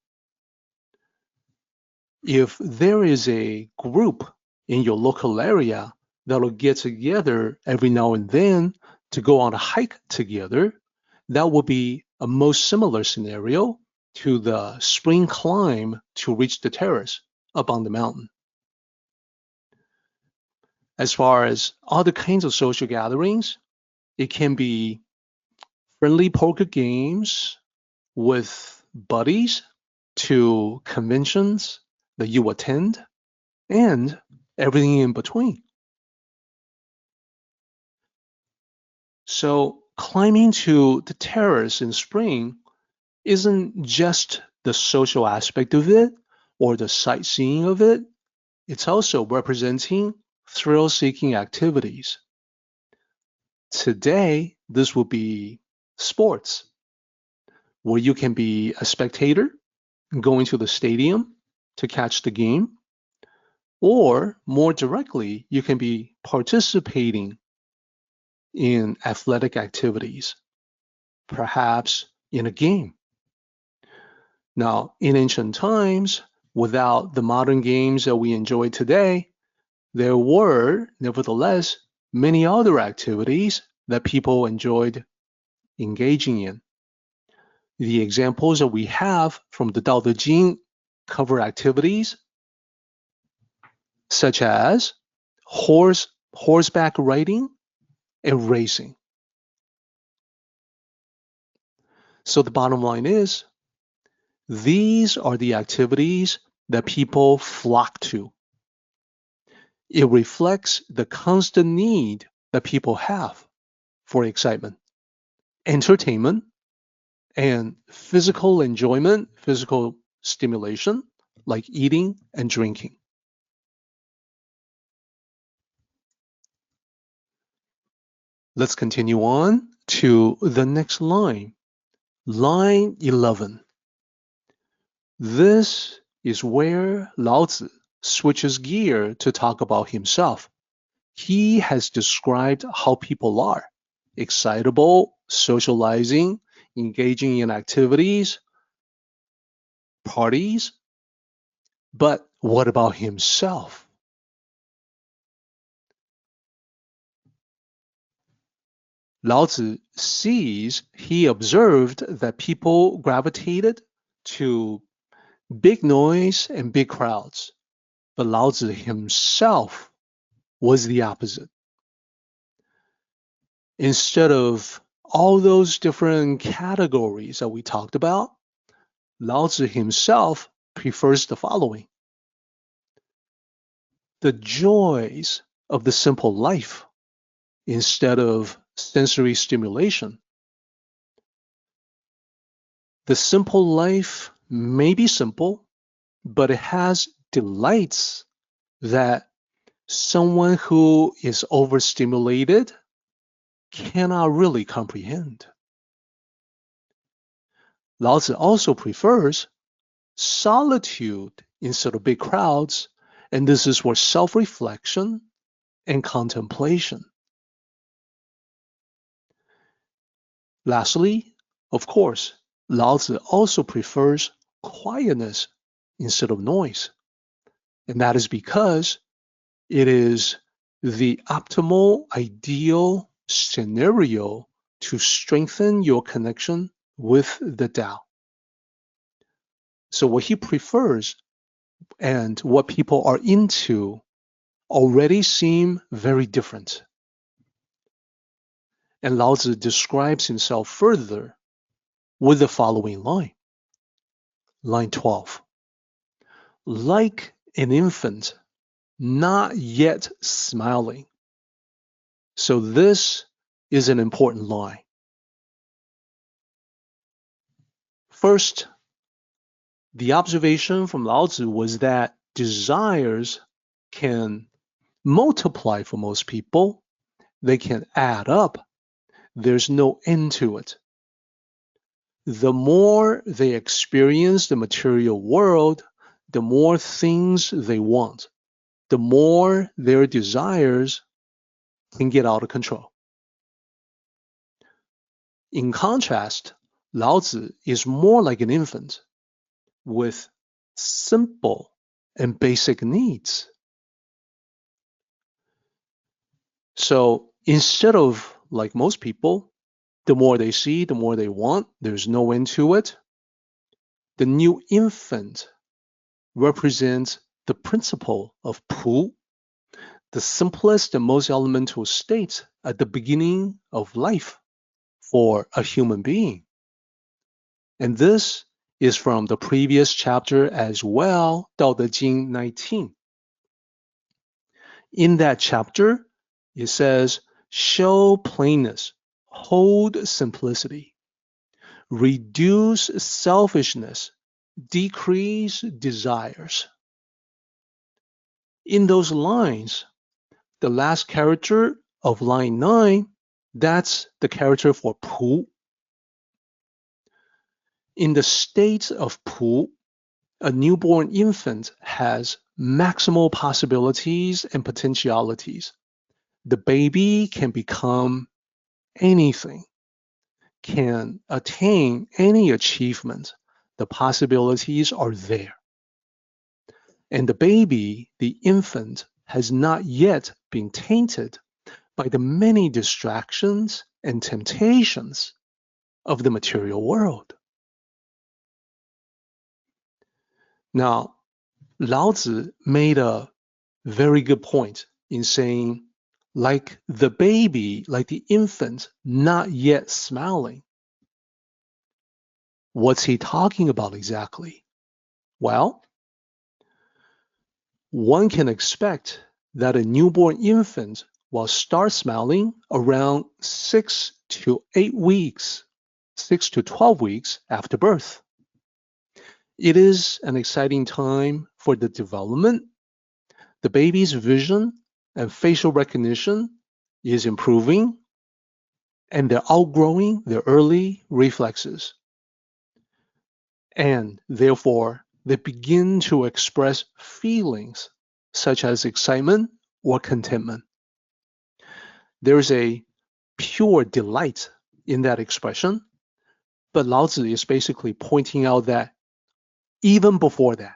If there is a group in your local area that'll get together every now and then to go on a hike together, that would be a most similar scenario to the spring climb to reach the terrace up on the mountain. As far as other kinds of social gatherings, it can be friendly poker games with buddies to conventions that you attend and everything in between. So climbing to the terrace in spring isn't just the social aspect of it or the sightseeing of it. It's also representing thrill-seeking activities. Today, this will be sports, where you can be a spectator going to the stadium to catch the game, or more directly, you can be participating in athletic activities, perhaps in a game. Now, in ancient times, without the modern games that we enjoy today, there were, nevertheless, many other activities that people enjoyed engaging in. The examples that we have from the Tao Te Ching cover activities such as horseback riding and racing. So the bottom line is, these are the activities that people flock to. It reflects the constant need that people have for excitement, entertainment, and physical enjoyment, physical stimulation, like eating and drinking. Let's continue on to the next line, line 11. This is where Lao Tzu switches gear to talk about himself. He has described how people are: excitable, socializing, engaging in activities, parties. But what about himself? Laozi he observed that people gravitated to big noise and big crowds, but Laozi himself was the opposite. Instead of all those different categories that we talked about, Laozi himself prefers the following: the joys of the simple life instead of sensory stimulation. The simple life may be simple, but it has delights that someone who is overstimulated cannot really comprehend. Laozi also prefers solitude instead of big crowds, and this is for self-reflection and contemplation. Lastly, of course, Laozi also prefers quietness instead of noise, and that is because it is the optimal, ideal scenario to strengthen your connection with the Tao. So what he prefers and what people are into already seem very different. And Laozi describes himself further with the following line. Line 12. Like an infant, not yet smiling. So this is an important line. First, the observation from Laozi was that desires can multiply for most people. They can add up. There's no end to it. The more they experience the material world, the more things they want, the more their desires can get out of control. In contrast, Laozi is more like an infant with simple and basic needs. So instead of, like most people, the more they see, the more they want, there's no end to it, the new infant represents the principle of Pu, the simplest and most elemental state at the beginning of life for a human being. And this is from the previous chapter as well, 道德经 19. In that chapter, it says, show plainness, hold simplicity, reduce selfishness, decrease desires. In those lines, the last character of line 9, that's the character for Pu. In the state of Pu, a newborn infant has maximal possibilities and potentialities. The baby can become anything, can attain any achievement. The possibilities are there. And the baby, the infant, has not yet been tainted by the many distractions and temptations of the material world. Now, Laozi made a very good point in saying, like the baby, like the infant, not yet smiling. What's he talking about exactly? Well, one can expect that a newborn infant will start smiling around 6 to 8 weeks, 6 to 12 weeks after birth. It is an exciting time for the development. The baby's vision and facial recognition is improving, and they're outgrowing their early reflexes. And therefore, they begin to express feelings such as excitement or contentment. There's a pure delight in that expression, but Laozi is basically pointing out that even before that,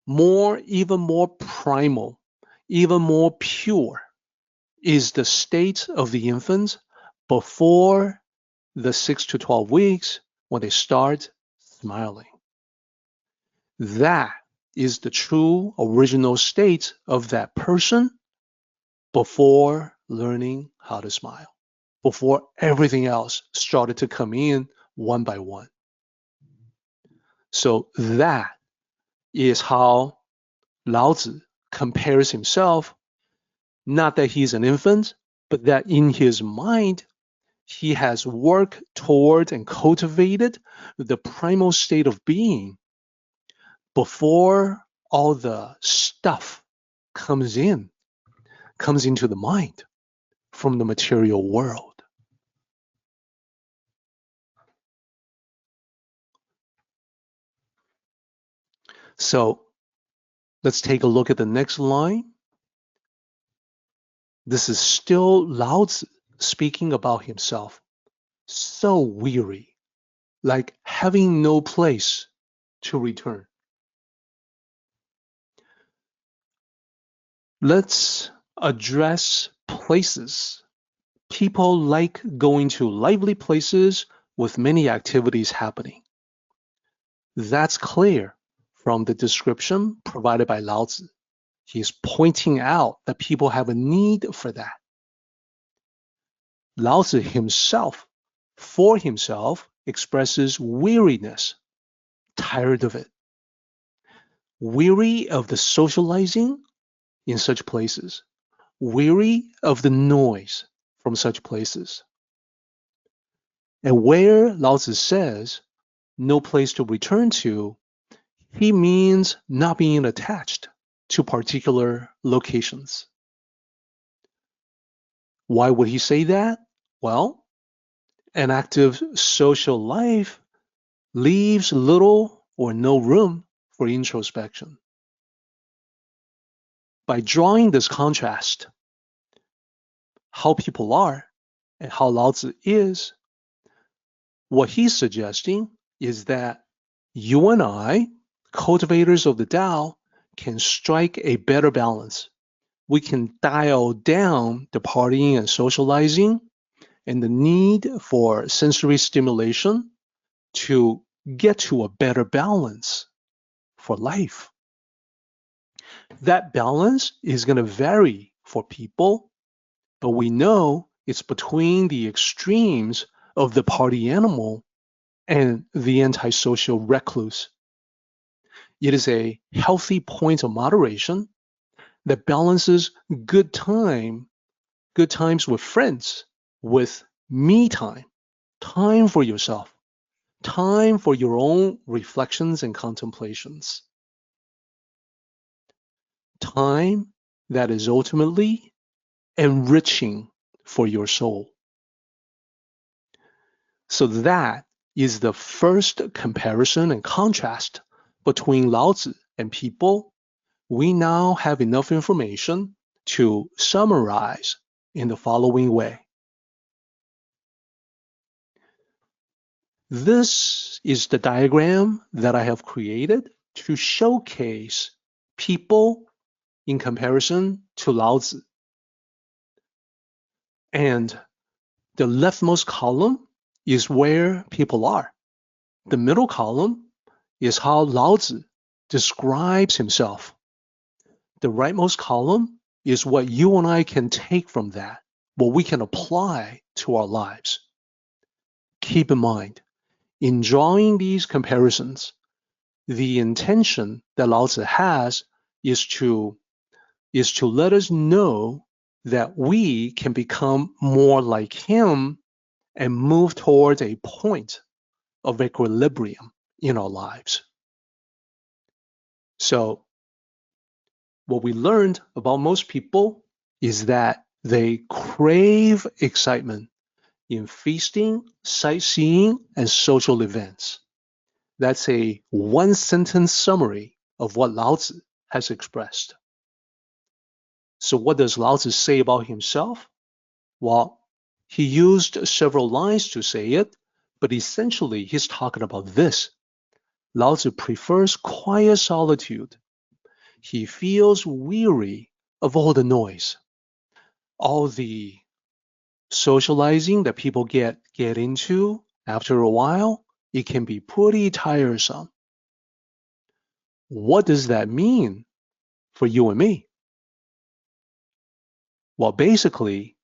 even more primal, even more pure is the state of the infant before the 6 to 12 weeks when they start smiling. That is the true original state of that person before learning how to smile, before everything else started to come in one by one. So that is how Lao Tzu compares himself, not that he's an infant, but that in his mind, he has worked toward and cultivated the primal state of being before all the stuff comes into the mind from the material world. So let's take a look at the next line. This is still Lao Tzu speaking about himself. So weary, like having no place to return. Let's address places. People like going to lively places with many activities happening. That's clear from the description provided by Lao Tzu. He's pointing out that people have a need for that. Lao Tzu himself, for himself, expresses weariness, tired of it, weary of the socializing in such places, weary of the noise from such places. And where Lao Tzu says no place to return to, he means not being attached to particular locations. Why would he say that? Well, an active social life leaves little or no room for introspection. By drawing this contrast, how people are and how Lao Tzu is, what he's suggesting is that you and I, cultivators of the Tao, can strike a better balance. We can dial down the partying and socializing and the need for sensory stimulation to get to a better balance for life. That balance is going to vary for people, but we know it's between the extremes of the party animal and the antisocial recluse. It is a healthy point of moderation that balances good times with friends, with me time, time for yourself, time for your own reflections and contemplations. Time that is ultimately enriching for your soul. So that is the first comparison and contrast between Lao Tzu and people. We now have enough information to summarize in the following way. This is the diagram that I have created to showcase people in comparison to Lao Tzu. And the leftmost column is where people are. The middle column is how Lao Tzu describes himself. The rightmost column is what you and I can take from that, what we can apply to our lives. Keep in mind, in drawing these comparisons, the intention that Lao Tzu has is to let us know that we can become more like him and move towards a point of equilibrium in our lives. So, what we learned about most people is that they crave excitement in feasting, sightseeing, and social events. That's a one-sentence summary of what Lao Tzu has expressed. So what does Lao Tzu say about himself? Well, he used several lines to say it, but essentially he's talking about this. Lao Tzu prefers quiet solitude. He feels weary of all the noise, all the socializing that people get into, after a while, it can be pretty tiresome. What does that mean for you and me? Well, basically,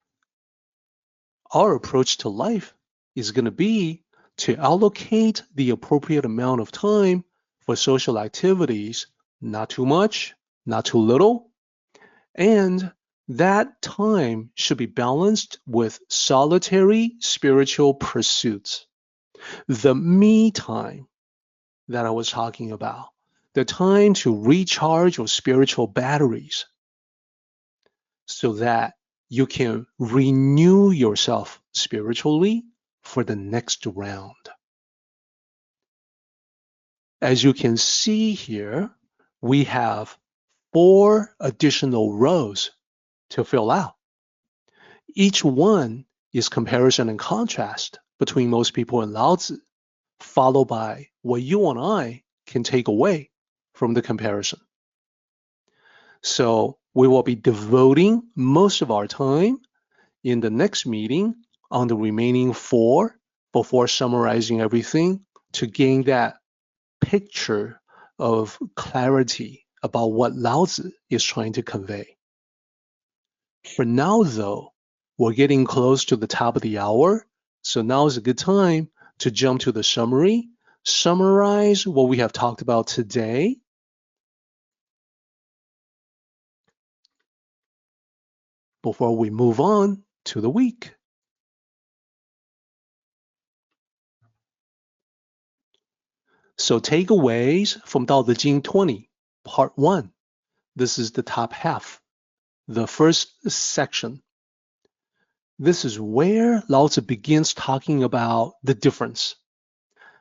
our approach to life is going to be to allocate the appropriate amount of time for social activities, not too much, not too little, and that time should be balanced with solitary spiritual pursuits. The me time that I was talking about, the time to recharge your spiritual batteries so that you can renew yourself spiritually for the next round. As you can see here, we have 4 additional rows to fill out. Each one is comparison and contrast between most people and Laozi, followed by what you and I can take away from the comparison. So we will be devoting most of our time in the next meeting on the remaining 4 before summarizing everything to gain that picture of clarity about what Laozi is trying to convey. For now, though, we're getting close to the top of the hour, so now is a good time to jump to the summary, summarize what we have talked about today, before we move on to the week. So takeaways from Tao Te Ching 20, part 1. This is the top half, the first section. This is where Laozi begins talking about the difference.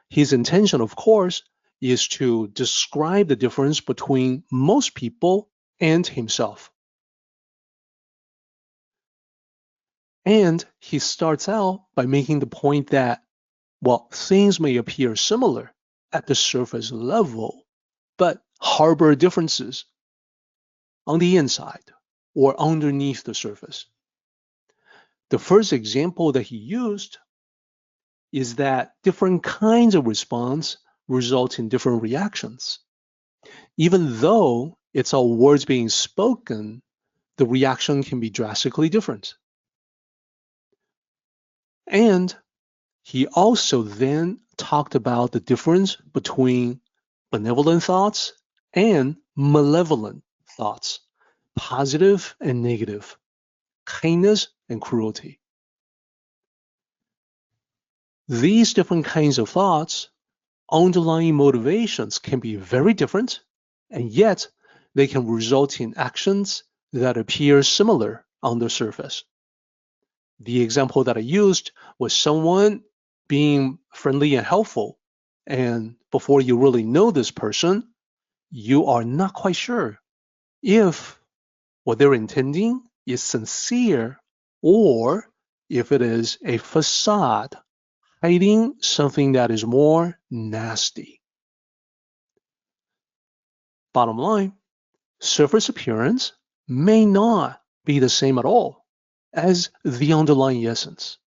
His intention, of course, is to describe the difference between most people and himself. And he starts out by making the point that, well, things may appear similar at the surface level, but harbor differences on the inside or underneath the surface. The first example that he used is that different kinds of response result in different reactions. Even though it's all words being spoken, the reaction can be drastically different. And he also then talked about the difference between benevolent thoughts and malevolent thoughts, positive and negative, kindness and cruelty. These different kinds of thoughts, underlying motivations can be very different, and yet they can result in actions that appear similar on the surface. The example that I used was someone being friendly and helpful, and before you really know this person, you are not quite sure if what they're intending is sincere or if it is a facade hiding something that is more nasty. Bottom line, surface appearance may not be the same at all as the underlying essence.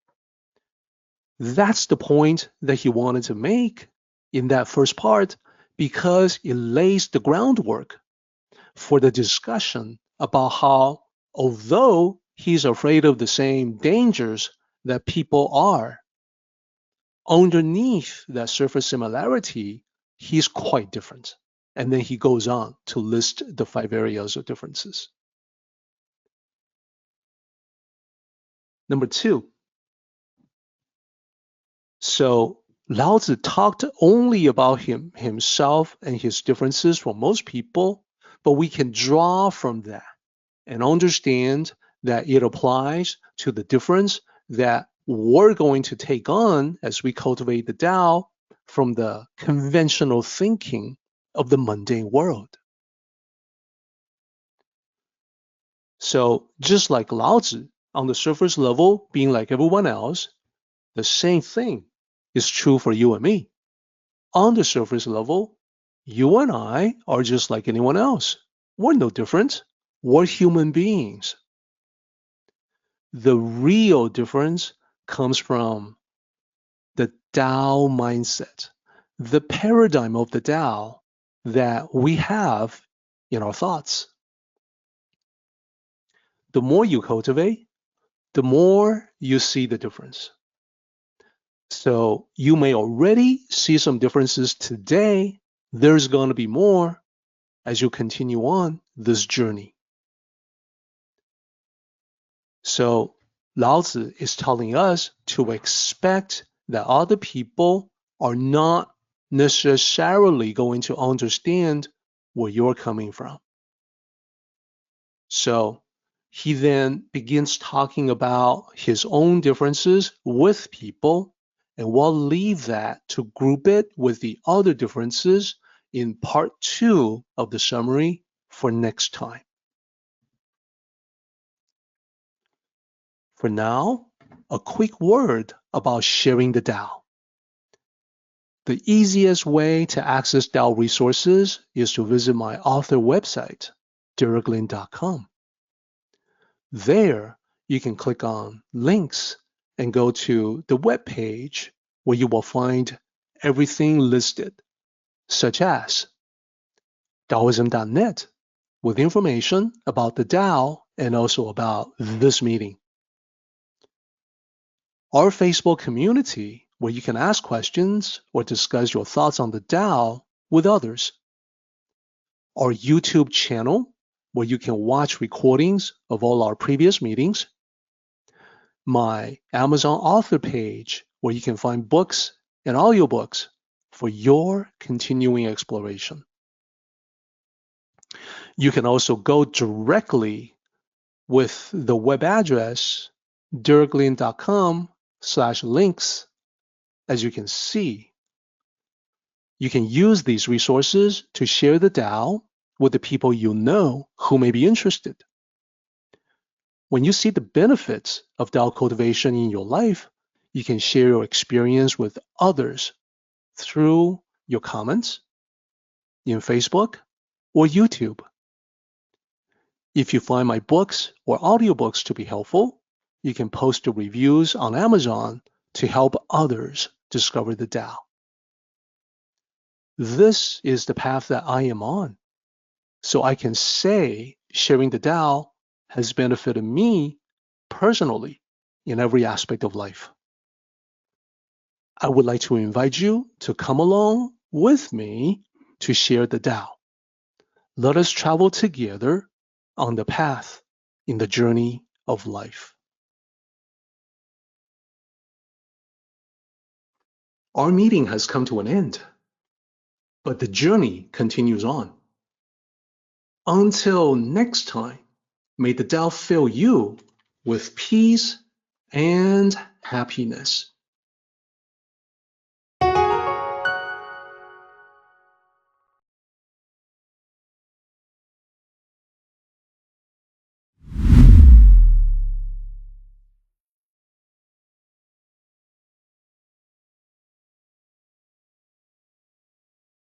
That's the point that he wanted to make in that first part because it lays the groundwork for the discussion about how, although he's afraid of the same dangers that people are, underneath that surface similarity, he's quite different. And then he goes on to list the 5 areas of differences. Number 2. So Laozi talked only about himself and his differences from most people, but we can draw from that and understand that it applies to the difference that we're going to take on as we cultivate the Tao from the conventional thinking of the mundane world. So just like Laozi, on the surface level, being like everyone else, the same thing is true for you and me. On the surface level, you and I are just like anyone else. We're no different. We're human beings. the real difference comes from the Tao mindset, the paradigm of the Tao that we have in our thoughts. The more you cultivate, the more you see the difference. So you may already see some differences today. There's going to be more as you continue on this journey. So Lao Tzu is telling us to expect that other people are not necessarily going to understand where you're coming from. So he then begins talking about his own differences with people, and we'll leave that to group it with the other differences in part 2 of the summary for next time. For now, a quick word about sharing the Tao. The easiest way to access Tao resources is to visit my author website, dereklin.com. There, you can click on links and go to the web page where you will find everything listed, such as Taoism.net with information about the Tao and also about this meeting. Our Facebook community where you can ask questions or discuss your thoughts on the Tao with others. Our YouTube channel where you can watch recordings of all our previous meetings. My Amazon author page where you can find books and audiobooks for your continuing exploration. You can also go directly with the web address dereklin.com/links. As you can see, you can use these resources to share the Tao with the people you know who may be interested. When you see the benefits of Tao cultivation in your life, you can share your experience with others through your comments in Facebook or YouTube. If you find my books or audiobooks to be helpful, you can post the reviews on Amazon to help others discover the Tao. This is the path that I am on. So I can say sharing the Tao has benefited me personally in every aspect of life. I would like to invite you to come along with me to share the Tao. Let us travel together on the path in the journey of life. Our meeting has come to an end, but the journey continues on. Until next time, may the Tao fill you with peace and happiness.